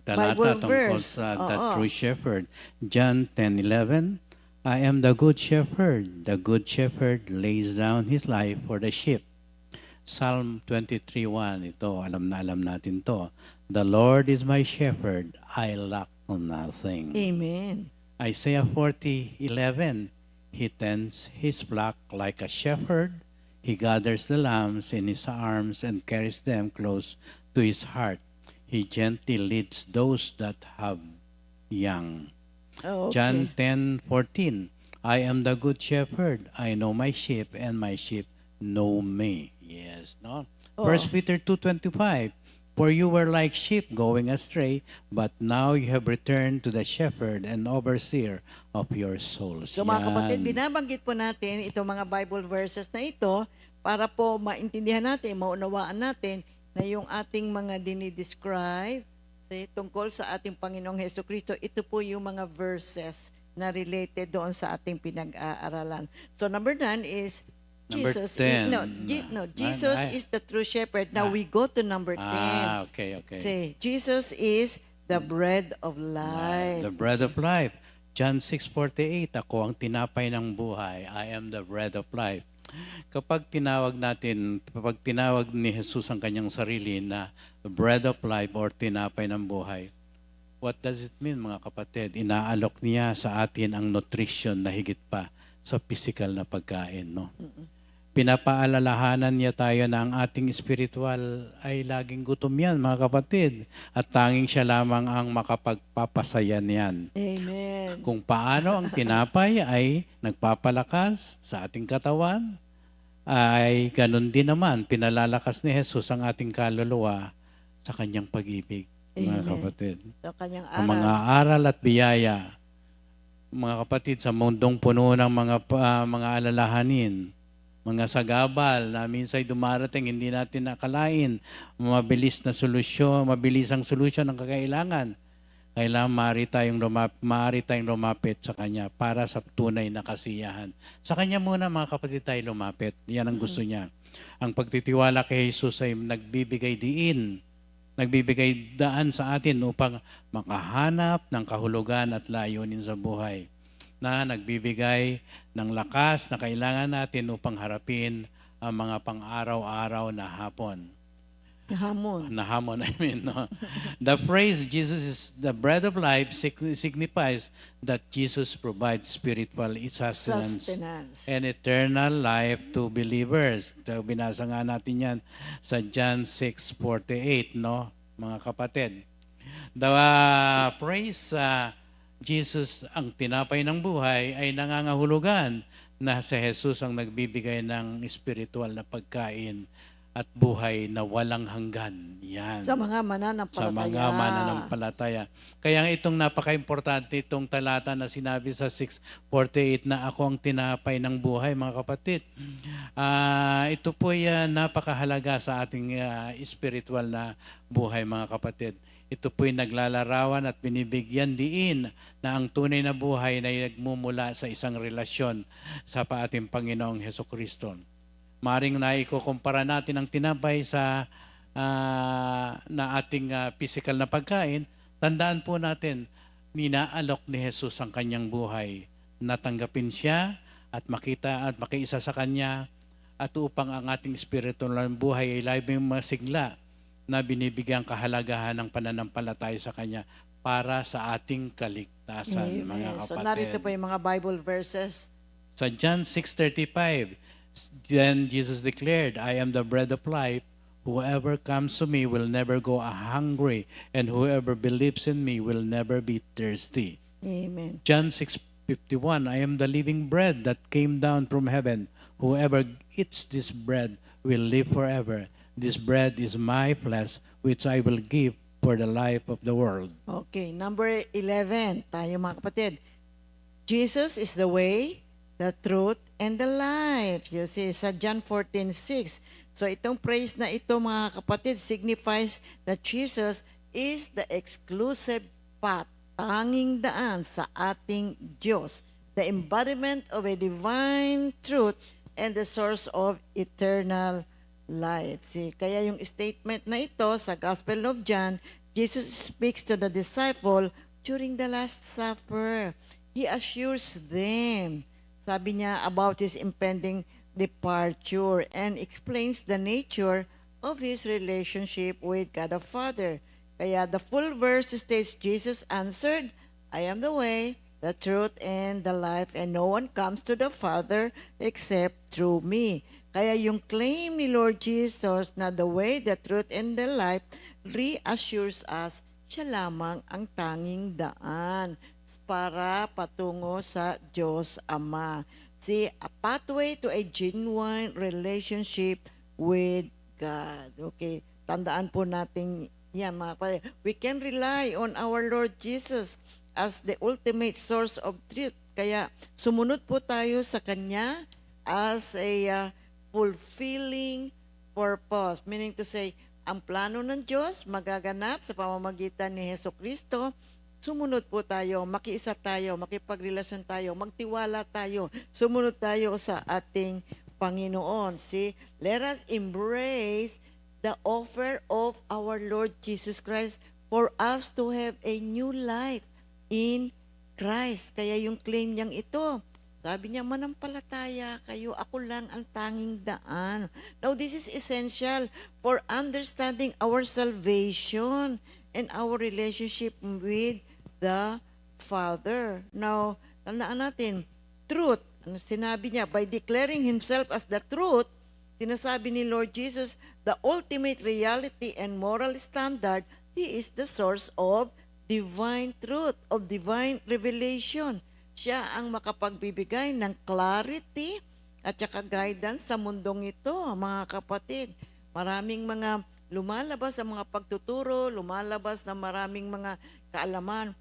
talata Bible tungkol verse. sa the true shepherd. John 10:11, I am the good shepherd. The good shepherd lays down his life for the sheep. Psalm 23:1, ito, alam natin to. The Lord is my shepherd, I lack nothing. Amen. Isaiah 40:11, He tends his flock like a shepherd. He gathers the lambs in his arms and carries them close to his heart. He gently leads those that have young. Okay. John 10:14, I am the good shepherd. I know my sheep and my sheep know me. Yes, no? 1 Peter 2:25, for you were like sheep going astray, but now you have returned to the shepherd and overseer of your souls. So mga kapatid, Yan. binabanggit po natin itong mga Bible verses na ito para po maintindihan natin, maunawaan natin na yung ating mga dinidescribe tungkol sa ating Panginoong Hesukristo, ito po yung mga verses na related doon sa ating pinag-aaralan. So number 9 is Number Jesus, 10. Jesus is the true shepherd. Now we go to number 10. Okay, okay. Say, Jesus is the bread of life. The bread of life. John 6:48, ako ang tinapay ng buhay. I am the bread of life. Kapag tinawag ni Jesus ang kanyang sarili na the bread of life or tinapay ng buhay, what does it mean, mga kapatid? Inaalok niya sa atin ang nutrition na higit pa sa physical na pagkain, no? Pinapaalalahanan niya tayo na ang ating spiritual ay laging gutom yan, mga kapatid. At tanging siya lamang ang makapagpapasaya niyan. Amen. Kung paano ang tinapay ay nagpapalakas sa ating katawan, ay ganun din naman, pinalalakas ni Jesus ang ating kaluluwa sa kanyang pag-ibig, mga Amen. kapatid. So, kanyang Ang mga aral. aral at biyaya, mga kapatid, sa mundong puno ng mga alalahanin, mga sagabal na minsan dumarating, hindi natin nakalain, mabilis ang solusyon ng kakailangan. Kailangan maaari tayong lumapit sa Kanya para sa tunay na kasiyahan. Sa Kanya muna, mga kapatid, tayo lumapit. Yan ang gusto niya. Ang pagtitiwala kay Jesus ay nagbibigay daan sa atin upang makahanap ng kahulugan at layunin sa buhay, na nagbibigay ng lakas na kailangan natin upang harapin ang mga pang-araw-araw na Hamon. hamon, I mean, no? The phrase, Jesus is the bread of life, signifies that Jesus provides spiritual sustenance and eternal life to believers. So, binasa nga natin yan sa John 6:48, no, mga kapatid. The phrase, Jesus ang tinapay ng buhay, ay nangangahulugan na si Jesus ang nagbibigay ng spiritual na pagkain at buhay na walang hanggan. Yan. Sa mga mananampalataya. Sa mga mananampalataya. Kaya itong napaka-importante itong talata na sinabi sa 6:48 na ako ang tinapay ng buhay, mga kapatid. Ito po ay napakahalaga sa ating spiritual na buhay, mga kapatid. Ito po'y naglalarawan at binibigyan diin na ang tunay na buhay na nagmumula sa isang relasyon sa ating Panginoong Hesukristo. Maring naikukumpara natin ang tinapay sa na ating physical na pagkain, tandaan po natin, ninaalok ni Jesus ang kanyang buhay. Natanggapin siya at makita at makiisa sa kanya, at upang ang ating spiritual na buhay ay labing masigla na binibigyan kahalagahan ng pananampalataya sa kanya para sa ating kaligtasan, mga Amen. kapatid. So narito po yung mga Bible verses. Sa John 6:35, then Jesus declared, I am the bread of life. Whoever comes to me will never go hungry, and whoever believes in me will never be thirsty. Amen. John 6:51, I am the living bread that came down from heaven. Whoever eats this bread will live forever. This bread is my flesh, which I will give for the life of the world. Okay, number 11, tayo mga kapatid. Jesus is the way, the truth, and the life. You see, sa John 14:6. So itong praise na ito, mga kapatid, signifies that Jesus is the exclusive path, tanging daan sa ating Diyos, the embodiment of a divine truth, and the source of eternal life. See, kaya yung statement na ito sa Gospel of John, Jesus speaks to the disciple during the Last Supper. He assures them, sabi niya, about his impending departure and explains the nature of his relationship with God the Father. Kaya the full verse states, Jesus answered, I am the way, the truth, and the life, and no one comes to the Father except through me. Kaya yung claim ni Lord Jesus na the way, the truth, and the life reassures us, siya lamang ang tanging daan para patungo sa Diyos Ama. See, a pathway to a genuine relationship with God. Okay, tandaan po natin yan, mga kapatid. We can rely on our Lord Jesus as the ultimate source of truth. Kaya sumunod po tayo sa Kanya as a fulfilling purpose. Meaning to say, ang plano ng Diyos magaganap sa pamamagitan ni Hesukristo. Sumunod po tayo, makiisa tayo, makipagrelasyon tayo, magtiwala tayo, sumunod tayo sa ating Panginoon. See, let us embrace the offer of our Lord Jesus Christ for us to have a new life in Christ. Kaya yung claim niyang ito, sabi niya, manampalataya kayo, ako lang ang tanging daan. Now, this is essential for understanding our salvation and our relationship with the Father. Now, tandaan natin, truth, ang sinabi niya, by declaring Himself as the truth, sinasabi ni Lord Jesus, the ultimate reality and moral standard, He is the source of divine truth, of divine revelation. Siya ang makapagbibigay ng clarity at saka guidance sa mundong ito, mga kapatid. Maraming mga lumalabas sa mga pagtuturo, lumalabas na maraming mga kaalaman,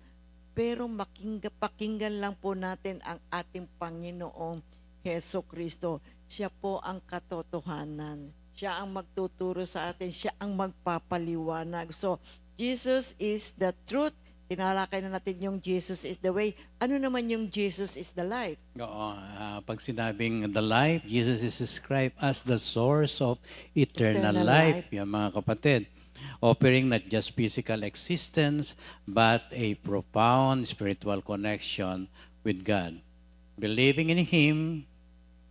pero pakinggan lang po natin ang ating Panginoong Heso Kristo. Siya po ang katotohanan. Siya ang magtuturo sa atin. Siya ang magpapaliwanag. So, Jesus is the truth. Tinalakay na natin yung Jesus is the way. Ano naman yung Jesus is the life? Oo, pag sinabing the life, Jesus is described as the source of eternal Eternal life. life. Yan mga kapatid. Offering not just physical existence, but a profound spiritual connection with God. Believing in Him,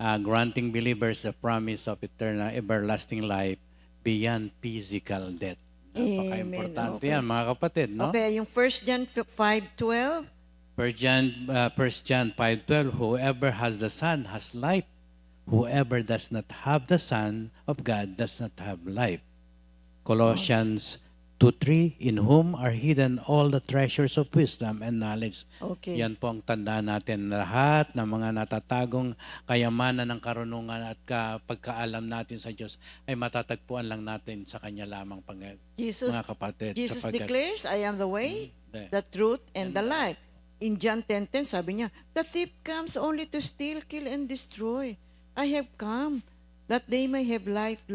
granting believers the promise of eternal, everlasting life beyond physical death. Napaka-importante Amen. yan, mga kapatid, no? Okay, yung 1 John 5:12. 1 John 5:12, whoever has the Son has life. Whoever does not have the Son of God does not have life. Colossians 2:3, in whom are hidden all the treasures of wisdom and knowledge. Okay. Yan po ang tandaan natin. Lahat ng mga natatagong kayamanan ng karunungan at pagkaalam natin sa Diyos ay matatagpuan lang natin sa Kanya lamang, Jesus, mga kapatid. Jesus sapagkat- declares, I am the way, the truth, and the life. In John 10:10, sabi niya, the thief comes only to steal, kill, and destroy. I have come that they may have life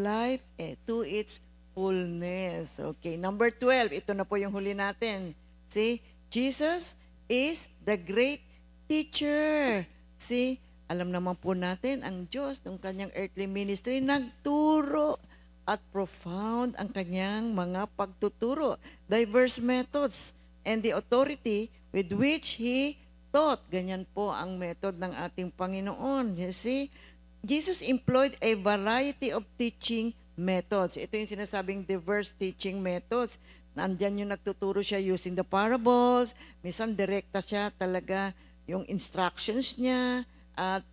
to its fullness. Okay, number 12, ito na po yung huli natin. See, Jesus is the great teacher. See, alam naman po natin, ang Diyos, ng kanyang earthly ministry, nagturo at profound ang kanyang mga pagtuturo. Diverse methods and the authority with which He taught. Ganyan po ang method ng ating Panginoon. You see, Jesus employed a variety of teaching methods. Ito yung sinasabing diverse teaching methods. Nandyan yung nagtuturo siya using the parables. Minsan direkta siya talaga yung instructions niya. At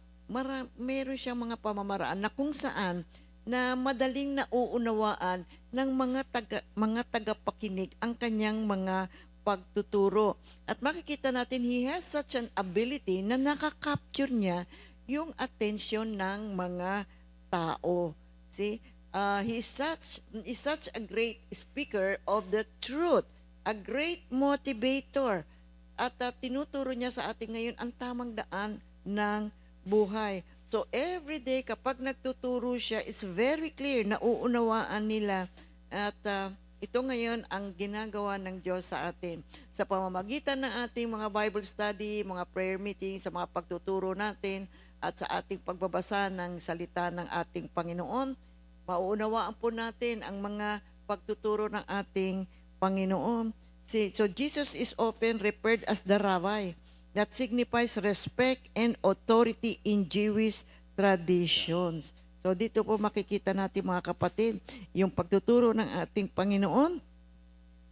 meron siyang mga pamamaraan na kung saan na madaling nauunawaan ng mga tagapakinig ang kanyang mga pagtuturo. At makikita natin, he has such an ability na nakakapture niya yung attention ng mga tao. See? He is such a great speaker of the truth, a great motivator. At tinuturo niya sa atin ngayon ang tamang daan ng buhay. So every day kapag nagtuturo siya, it's very clear na uunawaan nila. At ito ngayon ang ginagawa ng Diyos sa atin. Sa pamamagitan ng ating mga Bible study, mga prayer meeting, sa mga pagtuturo natin, at sa ating pagbabasa ng salita ng ating Panginoon, mauunawaan po natin ang mga pagtuturo ng ating Panginoon. So Jesus is often referred as the Rabbi. That signifies respect and authority in Jewish traditions. So dito po makikita natin, mga kapatid, yung pagtuturo ng ating Panginoon.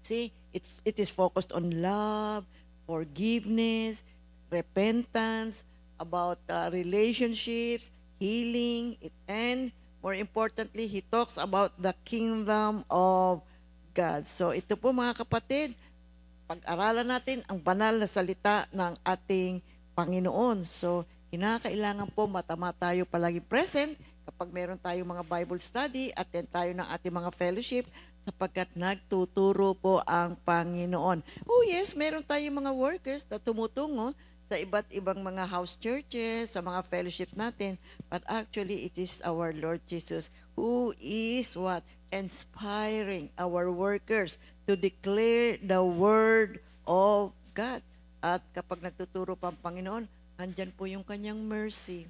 See, it is focused on love, forgiveness, repentance, about relationships, healing, and more importantly, he talks about the kingdom of God. So ito po, mga kapatid, pag-aralan natin ang banal na salita ng ating Panginoon. So kinakailangan po matama tayo palagi present kapag meron tayong mga Bible study, attend tayo ng ating mga fellowship sapagkat nagtuturo po ang Panginoon. Oh yes, meron tayong mga workers na tumutungo sa iba't ibang mga house churches, sa mga fellowships natin. But actually, it is our Lord Jesus who is what? Inspiring our workers to declare the Word of God. At kapag nagtuturo pa ang Panginoon, andyan po yung kanyang mercy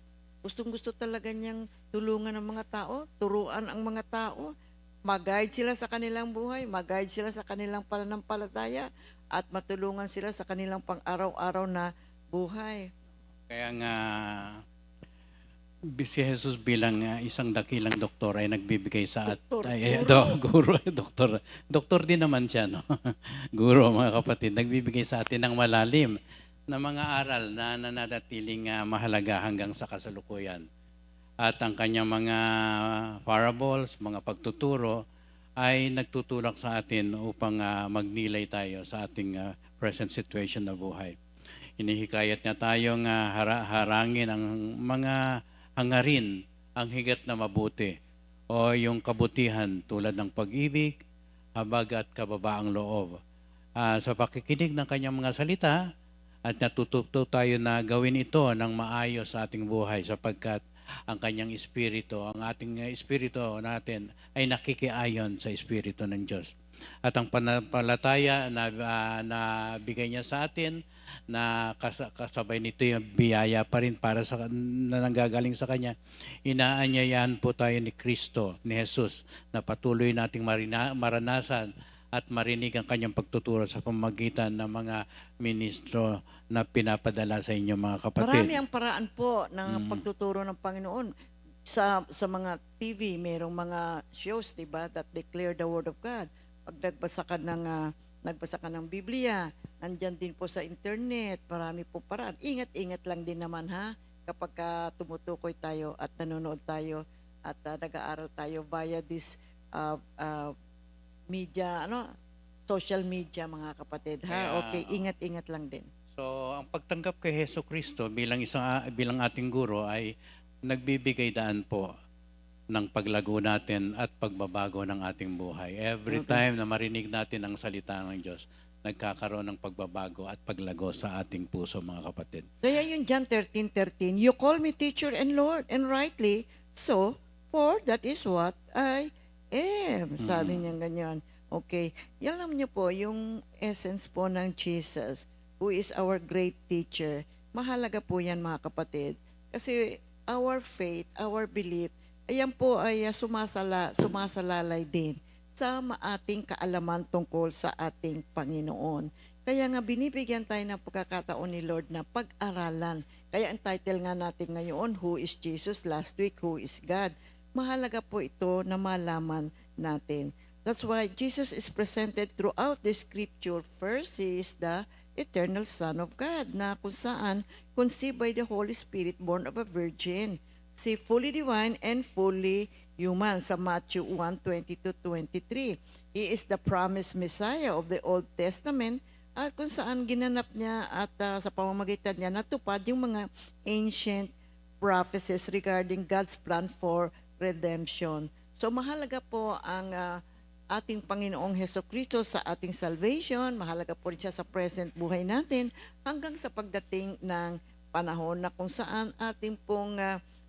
Gustong-gusto talaga niyang tulungan ang mga tao, turuan ang mga tao, mag-guide sila sa kanilang buhay, mag-guide sila sa kanilang pananampalataya, at matulungan sila sa kanilang pang-araw-araw na buhay. Kaya nga, si Jesus bilang isang dakilang doktor ay nagbibigay sa Doktor, guro, doktor. Doktor din naman siya, no? Guro, mga kapatid, nagbibigay sa atin ng malalim na mga aral na nananatiling mahalaga hanggang sa kasalukuyan. At ang kanyang mga parables, mga pagtuturo ay nagtutulak sa atin upang magnilay tayo sa ating present situation na buhay. Inihikayat niya tayong harangin ang mga hangarin, ang higat na mabuti o yung kabutihan tulad ng pag-ibig, habag at kababaang loob. Sa pakikinig ng kanyang mga salita at natututo tayo na gawin ito ng maayos sa ating buhay sapagkat ang kanyang espiritu, ang ating espiritu natin ay nakikiayon sa espiritu ng Diyos. At ang panampalataya na bigay niya sa atin, na kasabay nito yung biyaya pa rin para sa na nanggagaling sa Kanya. Inaanyayahan po tayo ni Kristo, ni Jesus, na patuloy nating maranasan at marinig ang Kanyang pagtuturo sa pamamagitan ng mga ministro na pinapadala sa inyo, mga kapatid. Marami ang paraan po ng pagtuturo ng Panginoon. Sa mga TV, mayroong mga shows, diba, that declare the Word of God. Pag nagbasa ka ng Biblia, nandyan din po sa internet, marami po paraan. Ingat-ingat lang din naman, ha, kapag tumutukoy tayo at nanonood tayo at nag-aaral tayo via this media, social media, mga kapatid, ha. Okay, ingat-ingat lang din. So, ang pagtanggap kay Hesus Kristo bilang ating guro ay nagbibigay daan po ng paglago natin at pagbabago ng ating buhay. Every time na marinig natin ang salita ng Diyos, nagkakaroon ng pagbabago at paglago sa ating puso, mga kapatid. Kaya yung John 13:13, you call me teacher and Lord, and rightly so, for that is what I am. Sabi niya ganyan. Okay. Alam niyo po, yung essence po ng Jesus, who is our great teacher, mahalaga po yan, mga kapatid. Kasi our faith, our belief, ayan po ay sumasalalay din sa ating kaalaman tungkol sa ating Panginoon. Kaya nga binibigyan tayo ng pagkakataon ni Lord na pag-aralan. Kaya ang title nga natin ngayon, Who is Jesus? Last week, Who is God? Mahalaga po ito na malaman natin. That's why Jesus is presented throughout the scripture. First, He is the eternal Son of God, na kung saan conceived by the Holy Spirit, born of a virgin. Si fully divine and fully human sa Matthew 1:20-23. He is the promised Messiah of the Old Testament at kung saan ginanap niya at sa pamamagitan niya natupad yung mga ancient prophecies regarding God's plan for redemption. So mahalaga po ang ating Panginoong Hesukristo sa ating salvation. Mahalaga po rin siya sa present buhay natin hanggang sa pagdating ng panahon na kung saan ating pong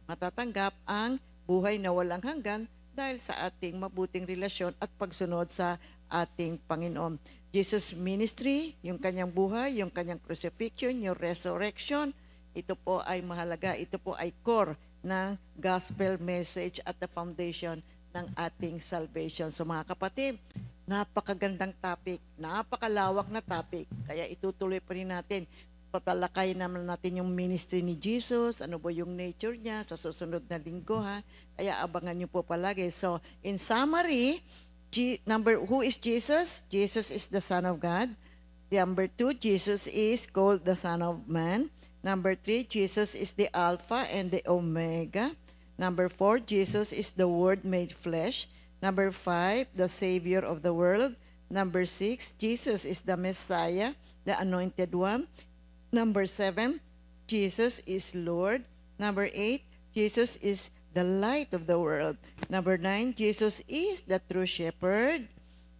matatanggap ang buhay na walang hanggan dahil sa ating mabuting relasyon at pagsunod sa ating Panginoon. Jesus' ministry, yung kanyang buhay, yung kanyang crucifixion, yung resurrection, ito po ay mahalaga. Ito po ay core ng gospel message at the foundation ng ating salvation. So mga kapatid, napakagandang topic, napakalawak na topic, kaya itutuloy pa rin natin. Patalakay naman natin yung ministry ni Jesus, ano ba yung nature niya sa susunod na linggo, ha? Kaya abangan niyo po palagi. So, in summary, who is Jesus? Jesus is the Son of God. Number 2, Jesus is called the Son of Man. Number 3, Jesus is the Alpha and the Omega. Number 4, Jesus is the Word made flesh. Number 5, the Savior of the world. Number 6, Jesus is the Messiah, the Anointed One. Number 7, Jesus is Lord. Number 8, Jesus is the light of the world. Number 9, Jesus is the true shepherd.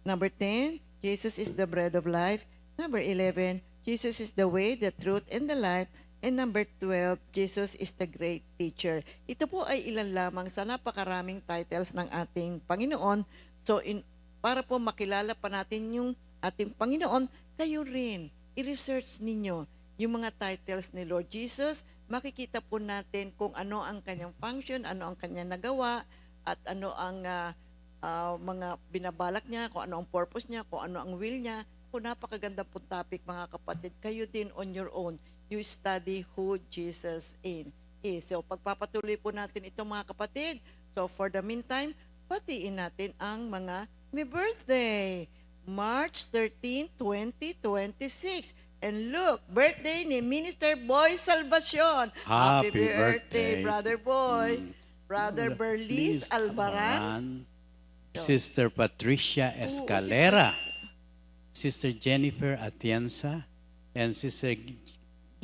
Number 10, Jesus is the bread of life. Number 11, Jesus is the way, the truth, and the life. And number 12, Jesus is the great teacher. Ito po ay ilan lamang sa napakaraming titles ng ating Panginoon. So, para po makilala pa natin yung ating Panginoon, kayo rin, i-research ninyo yung mga titles ni Lord Jesus makikita po natin kung ano ang kanyang function, ano ang kanyang nagawa, at ano ang mga binabalak niya, kung ano ang purpose niya, kung ano ang will niya. Kung napakaganda po topic, mga kapatid. Kayo din on your own, you study who Jesus is. So pagpapatuloy po natin ito, mga kapatid. So for the meantime, batiin natin ang mga may birthday. March 13, 2026. And look, birthday ni Minister Boy Salvacion. Happy birthday. Brother Boy. Brother Berliz Albaran. Sister Patricia Escalera. Sister Jennifer Atienza. And Sister Gian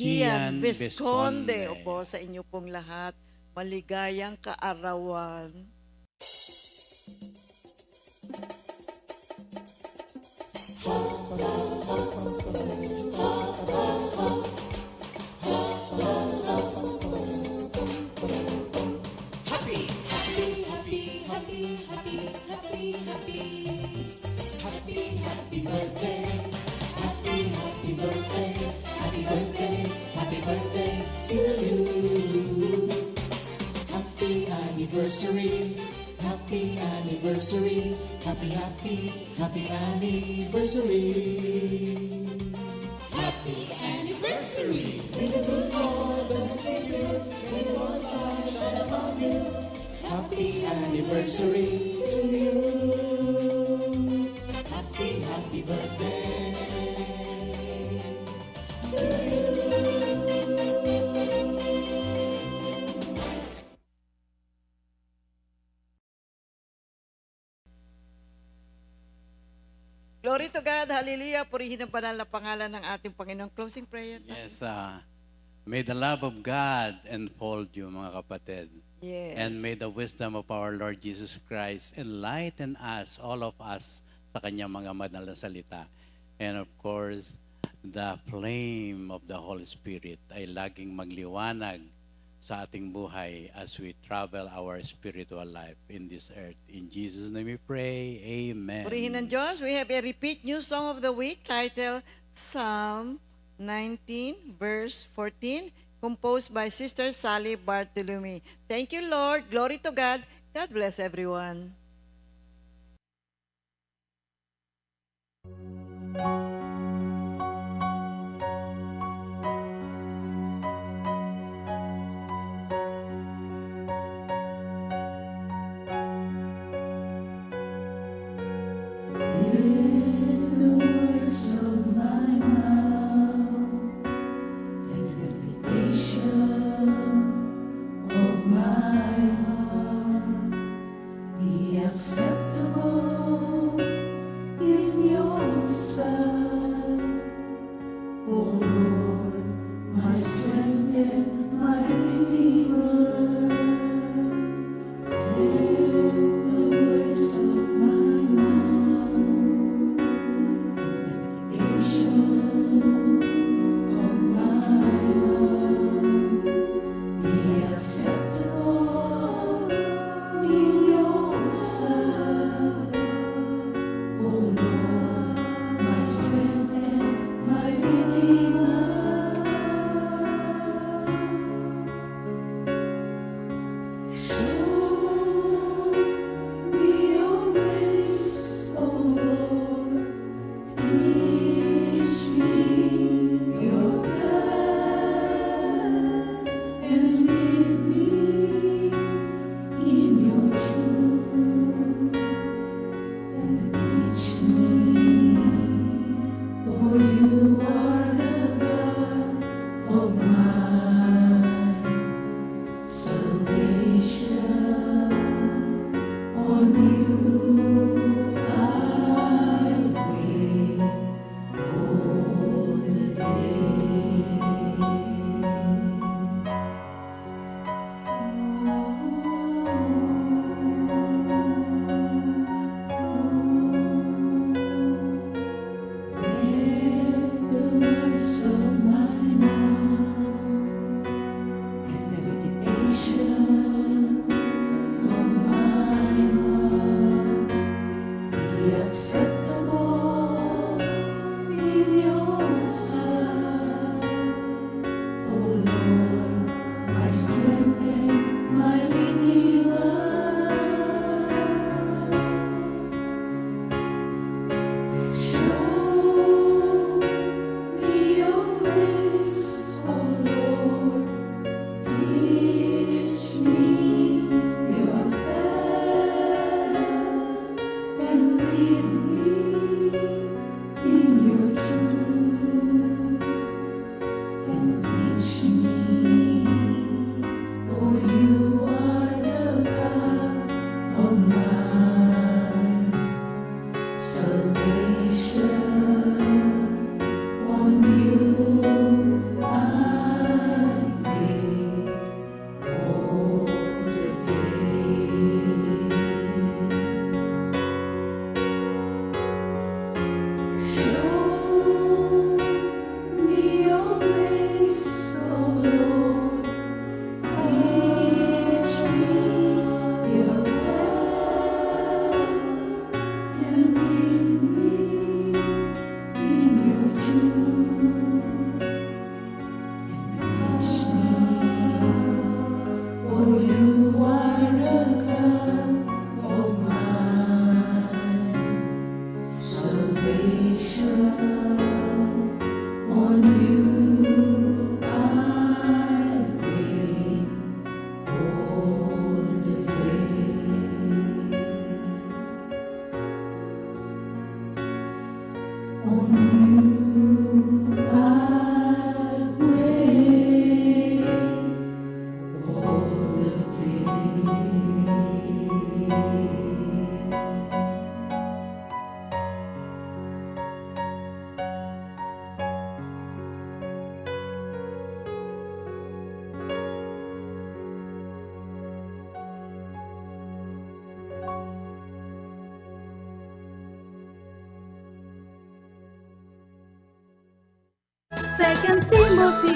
Gian Visconde. Visconde. Opo, sa inyo pong lahat. Maligayang kaarawan. Happy anniversary, happy anniversary, happy, happy, happy anniversary. Happy anniversary. May the good Lord bless you, may the Lord's light shine upon you. Happy anniversary to you. Happy, happy birthday to you. Glory to God. Hallelujah. Purihin ang banal na pangalan ng ating Panginoon. Closing prayer. Yes, may the love of God enfold you, mga kapatid. Yes. And may the wisdom of our Lord Jesus Christ enlighten us, all of us, sa kanyang mga banal na salita. And of course, the flame of the Holy Spirit ay laging magliwanag sa ating buhay as we travel our spiritual life in this earth. In Jesus' name we pray. Amen. Purihin ng Diyos. We have a repeat new song of the week titled Psalm 19 verse 14, composed by Sister Sally Bartolome. Thank you, Lord. Glory to God. God bless everyone. Of my heart, be like Timothy.